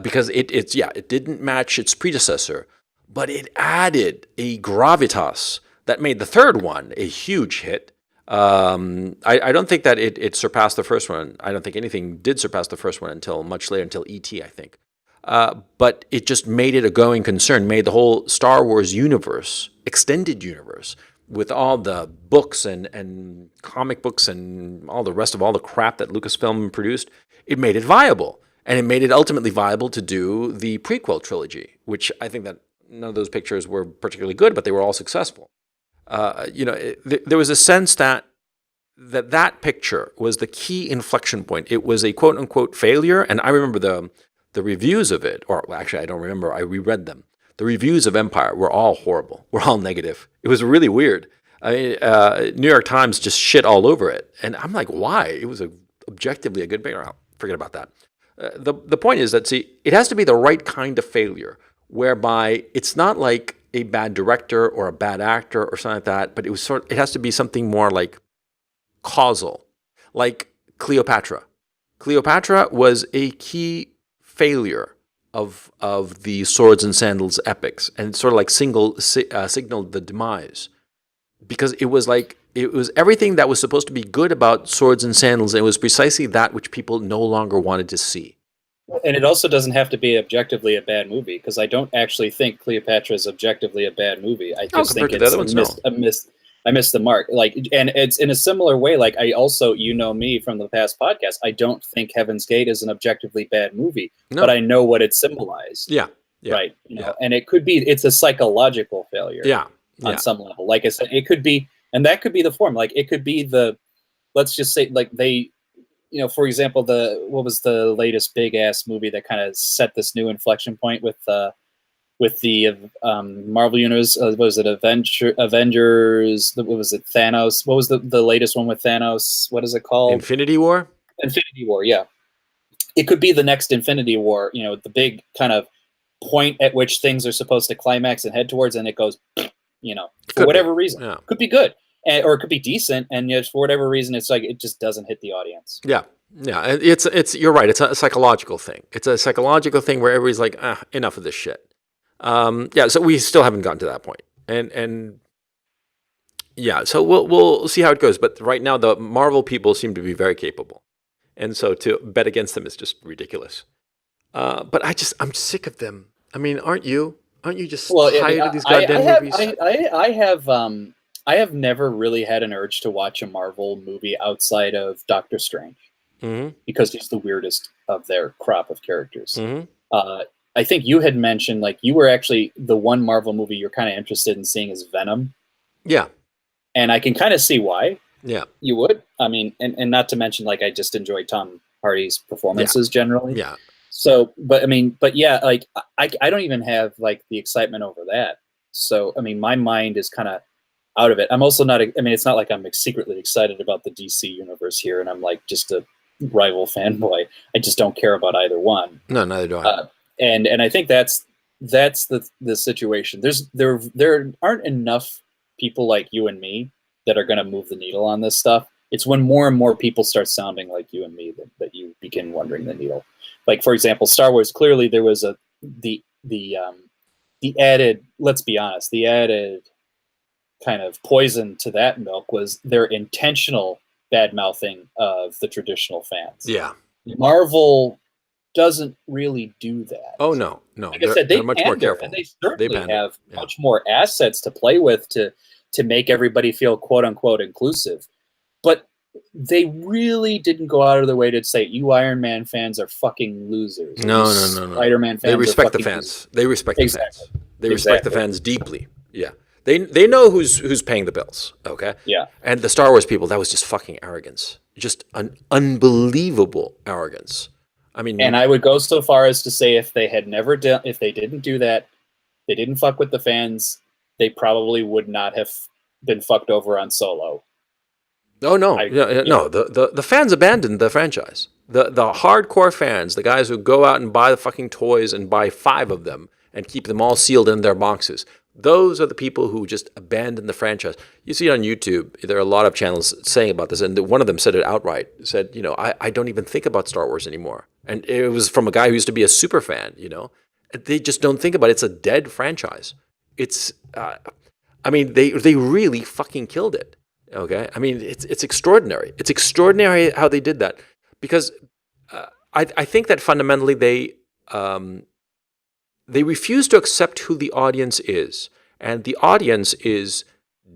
because it didn't match its predecessor, but it added a gravitas that made the third one a huge hit. I don't think that it surpassed the first one. I don't think anything did surpass the first one until much later, until E.T., I think. But it just made it a going concern, made the whole Star Wars universe, extended universe, with all the books and comic books and all the rest of all the crap that Lucasfilm produced, it made it viable. And it made it ultimately viable to do the prequel trilogy, which I think that none of those pictures were particularly good, but they were all successful. There was a sense that that picture was the key inflection point. It was a quote-unquote failure, and I remember the reviews of it, or actually I don't remember, I reread them. The reviews of Empire were all horrible, were all negative. It was really weird. I mean, New York Times just shit all over it. And I'm like, why? It was objectively a good picture. Forget about that. The point is that, see, it has to be the right kind of failure, whereby it's not like a bad director or a bad actor or something like that, but it has to be something more like causal, like Cleopatra. Cleopatra was a key failure of the Swords and Sandals epics, and sort of like signaled the demise, because it was everything that was supposed to be good about Swords and Sandals. And it was precisely that which people no longer wanted to see. And it also doesn't have to be objectively a bad movie, because I don't actually think Cleopatra is objectively a bad movie. I just think it's I missed the mark. And it's in a similar way. Like, I also, me from the past podcast, I don't think Heaven's Gate is an objectively bad movie, but I know what it symbolized. Yeah. Right. And it's a psychological failure. Yeah. On some level. Like I said, it could be, and that could be the form. Like, it could be let's just say, like, they, for example, what was the latest big ass movie that kind of set this new inflection point with the Marvel Universe? Was it Avengers? What was it? Thanos? What was the latest one with Thanos? What is it called? Infinity War? Infinity War, yeah. It could be the next Infinity War, the big kind of point at which things are supposed to climax and head towards, and it goes, for whatever reason. Yeah. Could be good, or it could be decent, and for whatever reason, it's like it just doesn't hit the audience. Yeah. Yeah, you're right. It's a psychological thing. It's a psychological thing where everybody's like, enough of this shit. So we still haven't gotten to that point, and so we'll see how it goes. But right now, the Marvel people seem to be very capable, and so to bet against them is just ridiculous. But I'm sick of them. I mean, aren't you? Aren't you just tired of these goddamn movies? I have never really had an urge to watch a Marvel movie outside of Doctor Strange, because he's the weirdest of their crop of characters. I think you had mentioned, like, you were actually the one Marvel movie you're kind of interested in seeing is Venom. Yeah. And I can kind of see why. Yeah. You would. I mean, and not to mention, like, I just enjoy Tom Hardy's performances generally. Yeah. So, but yeah, like, I don't even have, like, the excitement over that. So, I mean, my mind is kind of out of it. I'm also not, it's not like I'm secretly excited about the DC universe here, and I'm, like, just a rival fanboy. I just don't care about either one. No, neither do I. And I think that's the situation. There aren't enough people like you and me that are going to move the needle on this stuff. It's when more and more people start sounding like you and me that you begin wondering the needle. Like, for example, Star Wars. Clearly, there was the added. Let's be honest. The added kind of poison to that milk was their intentional bad mouthing of the traditional fans. Yeah, Marvel doesn't really do that. Oh no. Like I said, they're much more careful. And they certainly have much more assets to play with to make everybody feel quote unquote inclusive. But they really didn't go out of their way to say, you Iron Man fans are fucking losers. No. Spider-Man fans. They respect the fans. Losers. They respect the fans. They respect the fans deeply. Yeah. They know who's paying the bills. Okay. Yeah. And the Star Wars people, that was just fucking arrogance. Just an unbelievable arrogance. I mean, and I would go so far as to say if they didn't do that, they didn't fuck with the fans, they probably would not have been fucked over on Solo. Oh no, no. The fans abandoned the franchise. The hardcore fans, the guys who go out and buy the fucking toys and buy 5 of them and keep them all sealed in their boxes, Those are the people who just abandon the franchise. You see it on YouTube. There are a lot of channels saying about this, and one of them said it outright. Said, I don't even think about Star Wars anymore. And it was from a guy who used to be a super fan. They just don't think about it. It's a dead franchise. It's, they really fucking killed it. Okay, it's extraordinary. It's extraordinary how they did that, because I think that fundamentally they refuse to accept who the audience is, and the audience is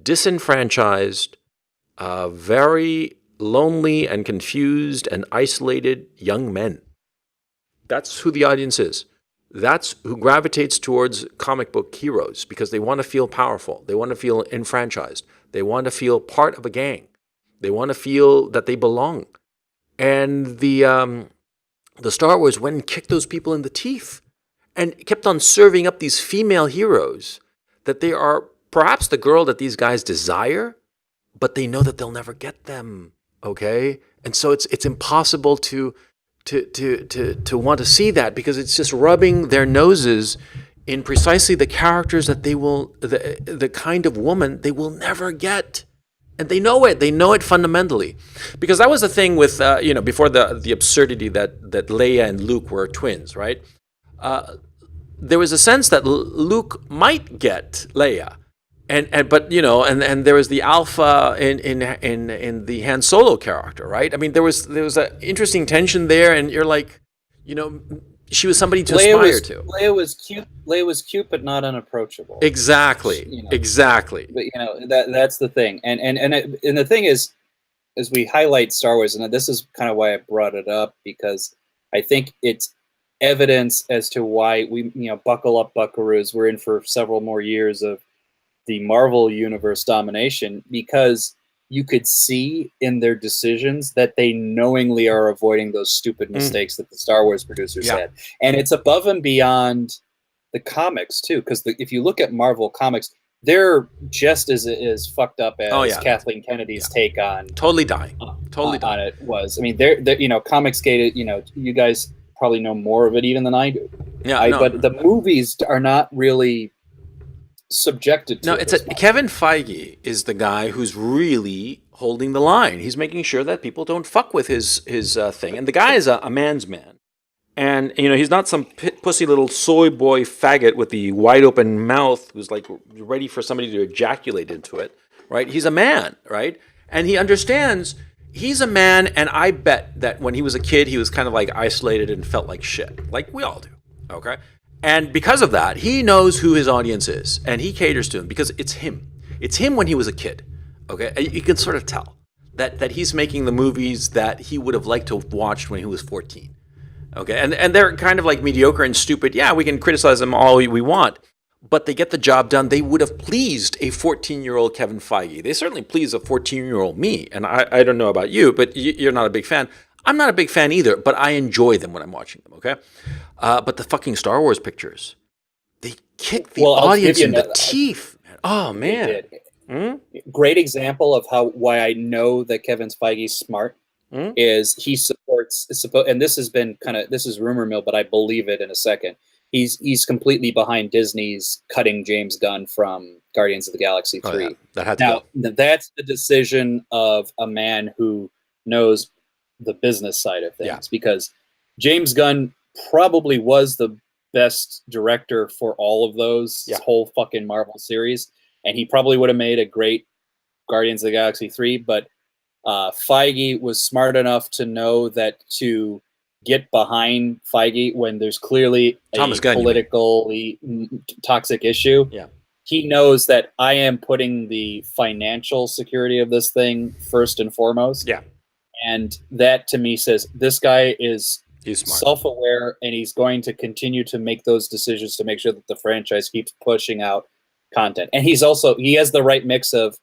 disenfranchised, very lonely and confused and isolated young men. That's who the audience is. That's who gravitates towards comic book heroes, because they want to feel powerful. They want to feel enfranchised. They want to feel part of a gang. They want to feel that they belong. And the Star Wars went and kicked those people in the teeth and kept on serving up these female heroes that they are perhaps the girl that these guys desire, but they know that they'll never get them. Okay? And so it's impossible to want to see that, because it's just rubbing their noses in precisely the characters that they will, the kind of woman they will never get. And they know it. They know it fundamentally. Because that was the thing with, before the absurdity that Leia and Luke were twins, right? There was a sense that Luke might get Leia. But there was the alpha in the Han Solo character, right? There was an interesting tension there, and you're like, she was somebody to aspire to. Leia was cute. Leia was cute, but not unapproachable. Exactly. Exactly. But that's the thing, and the thing is, as we highlight Star Wars, and this is kind of why I brought it up, because I think it's evidence as to why we, buckle up, buckaroos. We're in for several more years of the Marvel Universe domination, because you could see in their decisions that they knowingly are avoiding those stupid mistakes that the Star Wars producers had. And it's above and beyond the comics, too, because if you look at Marvel comics, they're just as fucked up as Kathleen Kennedy's take on... Totally dying. On it was. They're Comicsgate, you guys probably know more of it even than I do. But the movies are not really subjected to Kevin Feige is the guy who's really holding the line. He's making sure that people don't fuck with his thing. And the guy is a man's man. And, he's not some pussy little soy boy faggot with the wide open mouth who's like ready for somebody to ejaculate into it, right? He's a man, right? And he understands he's a man, and I bet that when he was a kid, he was kind of like isolated and felt like shit, like we all do, okay? And because of that, he knows who his audience is, and he caters to him because it's him. It's him when he was a kid, okay? You can sort of tell that he's making the movies that he would have liked to have watched when he was 14, okay? And they're kind of like mediocre and stupid. Yeah, we can criticize them all we want, but they get the job done. They would have pleased a 14-year-old Kevin Feige. They certainly please a 14-year-old me, and I don't know about you, but you're not a big fan. I'm not a big fan either, but I enjoy them when I'm watching them, okay? But the fucking Star Wars pictures, they kick the audience in the teeth. Oh, man. Great example of why I know that Kevin Feige's smart is he supports, and this has been this is rumor mill, but I believe it in a second. He's completely behind Disney's cutting James Gunn from Guardians of the Galaxy 3. Yeah. That had to go. That's the decision of a man who knows the business side of things, because James Gunn probably was the best director for all of those, this whole fucking Marvel series, and he probably would have made a great Guardians of the Galaxy 3, but Feige was smart enough to know that to get behind Feige when there's clearly a politically toxic issue, he knows that I am putting the financial security of this thing first and foremost. Yeah. And that to me says this guy is He's smart. Self-aware, and he's going to continue to make those decisions to make sure that the franchise keeps pushing out content. And he has the right mix of,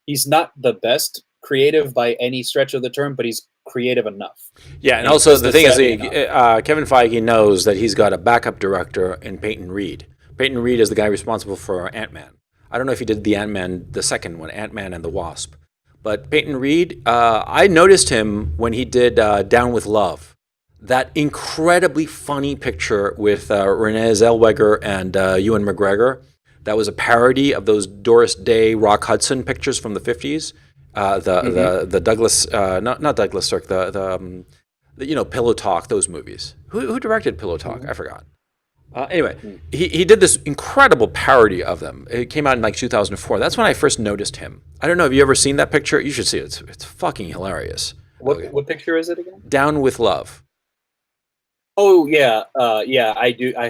he's not the best creative by any stretch of the term, but he's creative enough. Yeah, and also the thing is, Kevin Feige knows that he's got a backup director in Peyton Reed. Peyton Reed is the guy responsible for Ant-Man. I don't know if he did the Ant-Man, the second one, Ant-Man and the Wasp. But Peyton Reed, I noticed him when he did Down with Love. That incredibly funny picture with Renee Zellweger and Ewan McGregor, that was a parody of those Doris Day, Rock Hudson pictures from the 50s. The Douglas, not Douglas Sirk, the Pillow Talk, those movies. Who directed Pillow Talk? I forgot. Anyway, he did this incredible parody of them. It came out in like 2004. That's when I first noticed him. I don't know. Have you ever seen that picture? You should see it. It's fucking hilarious. What picture is it again? Down with Love. Oh yeah, I do. I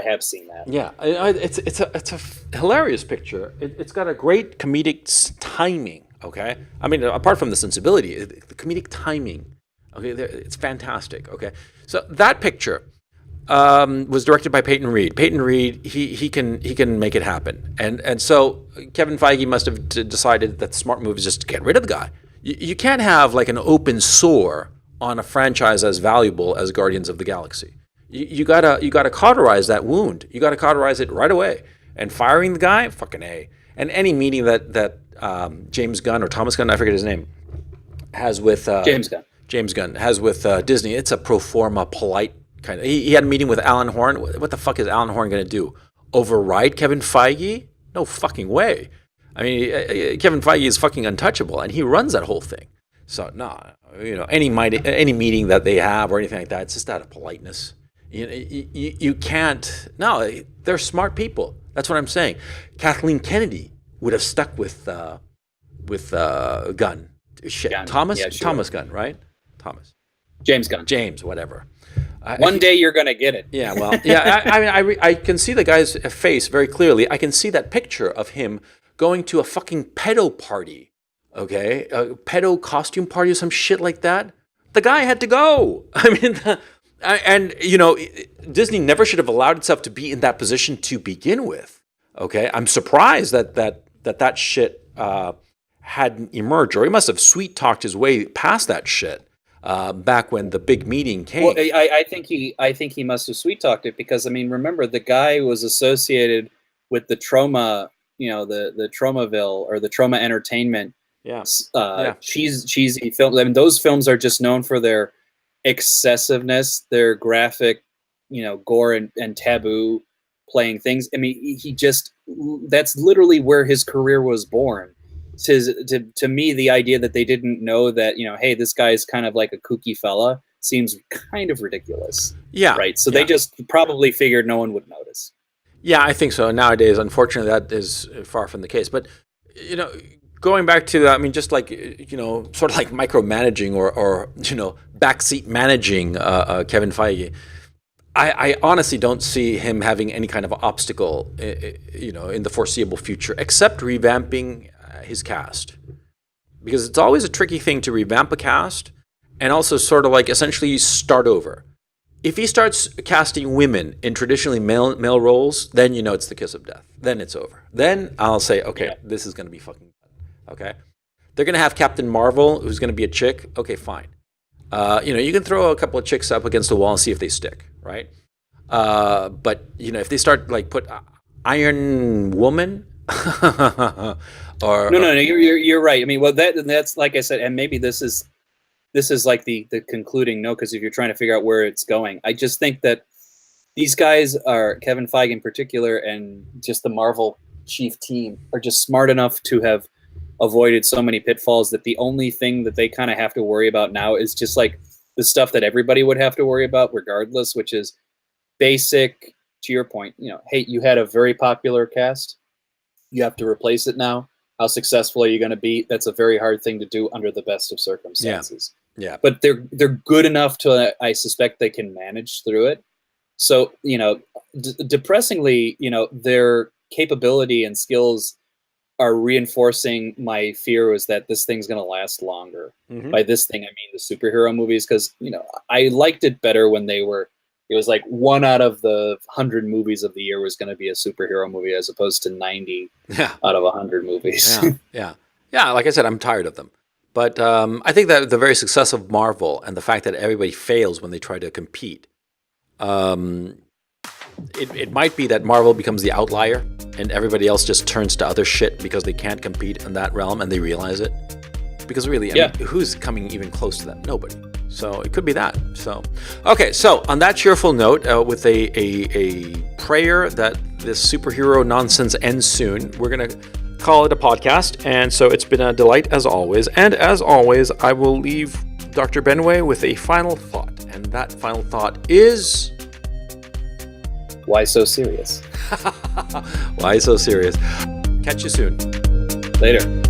have seen that. Yeah, it's a hilarious picture. It's got a great comedic timing. Okay, I mean, apart from the sensibility, the comedic timing. Okay, it's fantastic. Okay, so that picture was directed by Peyton Reed. Peyton Reed, he can make it happen, and so Kevin Feige must have decided that the smart move is just to get rid of the guy. You can't have like an open sore on a franchise as valuable as Guardians of the Galaxy. You gotta cauterize that wound. You gotta cauterize it right away. And firing the guy, fucking A. And any meeting that James Gunn or Thomas Gunn, I forget his name, has with James Gunn has with Disney, it's a pro forma, polite kind of. He had a meeting with Alan Horn. What the fuck is Alan Horn gonna do? Override Kevin Feige? No fucking way. I mean, Kevin Feige is fucking untouchable, and he runs that whole thing. So any meeting that they have or anything like that, it's just out of politeness. You can't. No, they're smart people. That's what I'm saying. Kathleen Kennedy would have stuck with Gunn. Shit, Gunn. Thomas. Yeah, sure. Thomas Gunn, right? Thomas. James Gunn. James, whatever. One day you're gonna get it. Yeah, well, yeah. I can see the guy's face very clearly. I can see that picture of him going to a fucking pedo party. Okay, a pedo costume party or some shit like that. The guy had to go. I mean. And, Disney never should have allowed itself to be in that position to begin with. Okay, I'm surprised that shit hadn't emerged, or he must have sweet talked his way past that shit back when the big meeting came. Well, I think he must have sweet talked it because, I mean, remember the guy was associated with the Trauma, the Traumaville or the Trauma Entertainment. Cheesy films. I mean, those films are just known for their excessiveness, their graphic, gore and taboo playing things. I mean, that's literally where his career was born. To me, the idea that they didn't know that, hey, this guy's kind of like a kooky fella seems kind of ridiculous. Yeah. Right. So they just probably figured no one would notice. Yeah, I think so. Nowadays, unfortunately, that is far from the case. But, going back to, I mean, just like, sort of like micromanaging or backseat managing Kevin Feige, I honestly don't see him having any kind of obstacle, in the foreseeable future, except revamping his cast. Because it's always a tricky thing to revamp a cast and also sort of like essentially start over. If he starts casting women in traditionally male roles, then it's the kiss of death. Then it's over. Then I'll say, okay, this is going to be fucking. Okay, they're going to have Captain Marvel, who's going to be a chick. Okay, fine. You can throw a couple of chicks up against the wall and see if they stick, right? But if they start like put Iron Woman, or no, you're right. I mean, well, that's like I said, and maybe this is like the concluding note, because if you're trying to figure out where it's going, I just think that these guys are, Kevin Feige in particular, and just the Marvel chief team are just smart enough to have avoided so many pitfalls that the only thing that they kind of have to worry about now is just like the stuff that everybody would have to worry about regardless, which is basic, to your point, hey, you had a very popular cast. You have to replace it now. How successful are you going to be? That's a very hard thing to do under the best of circumstances. Yeah. But they're good enough to, I suspect they can manage through it. So, depressingly, their capability and skills are reinforcing my fear was that this thing's going to last longer. Mm-hmm. By this thing, I mean the superhero movies, because, I liked it better when it was like 1 out of the 100 movies of the year was going to be a superhero movie as opposed to 90 out of 100 movies. Yeah. Like I said, I'm tired of them. But I think that the very success of Marvel and the fact that everybody fails when they try to compete, it might be that Marvel becomes the outlier and everybody else just turns to other shit because they can't compete in that realm and they realize it. Because really, I mean, who's coming even close to that? Nobody. So it could be that. So, okay. So on that cheerful note, with a prayer that this superhero nonsense ends soon. We're going to call it a podcast. And so it's been a delight as always. And as always, I will leave Dr. Benway with a final thought. And that final thought is... Why so serious? Why so serious? Catch you soon. Later.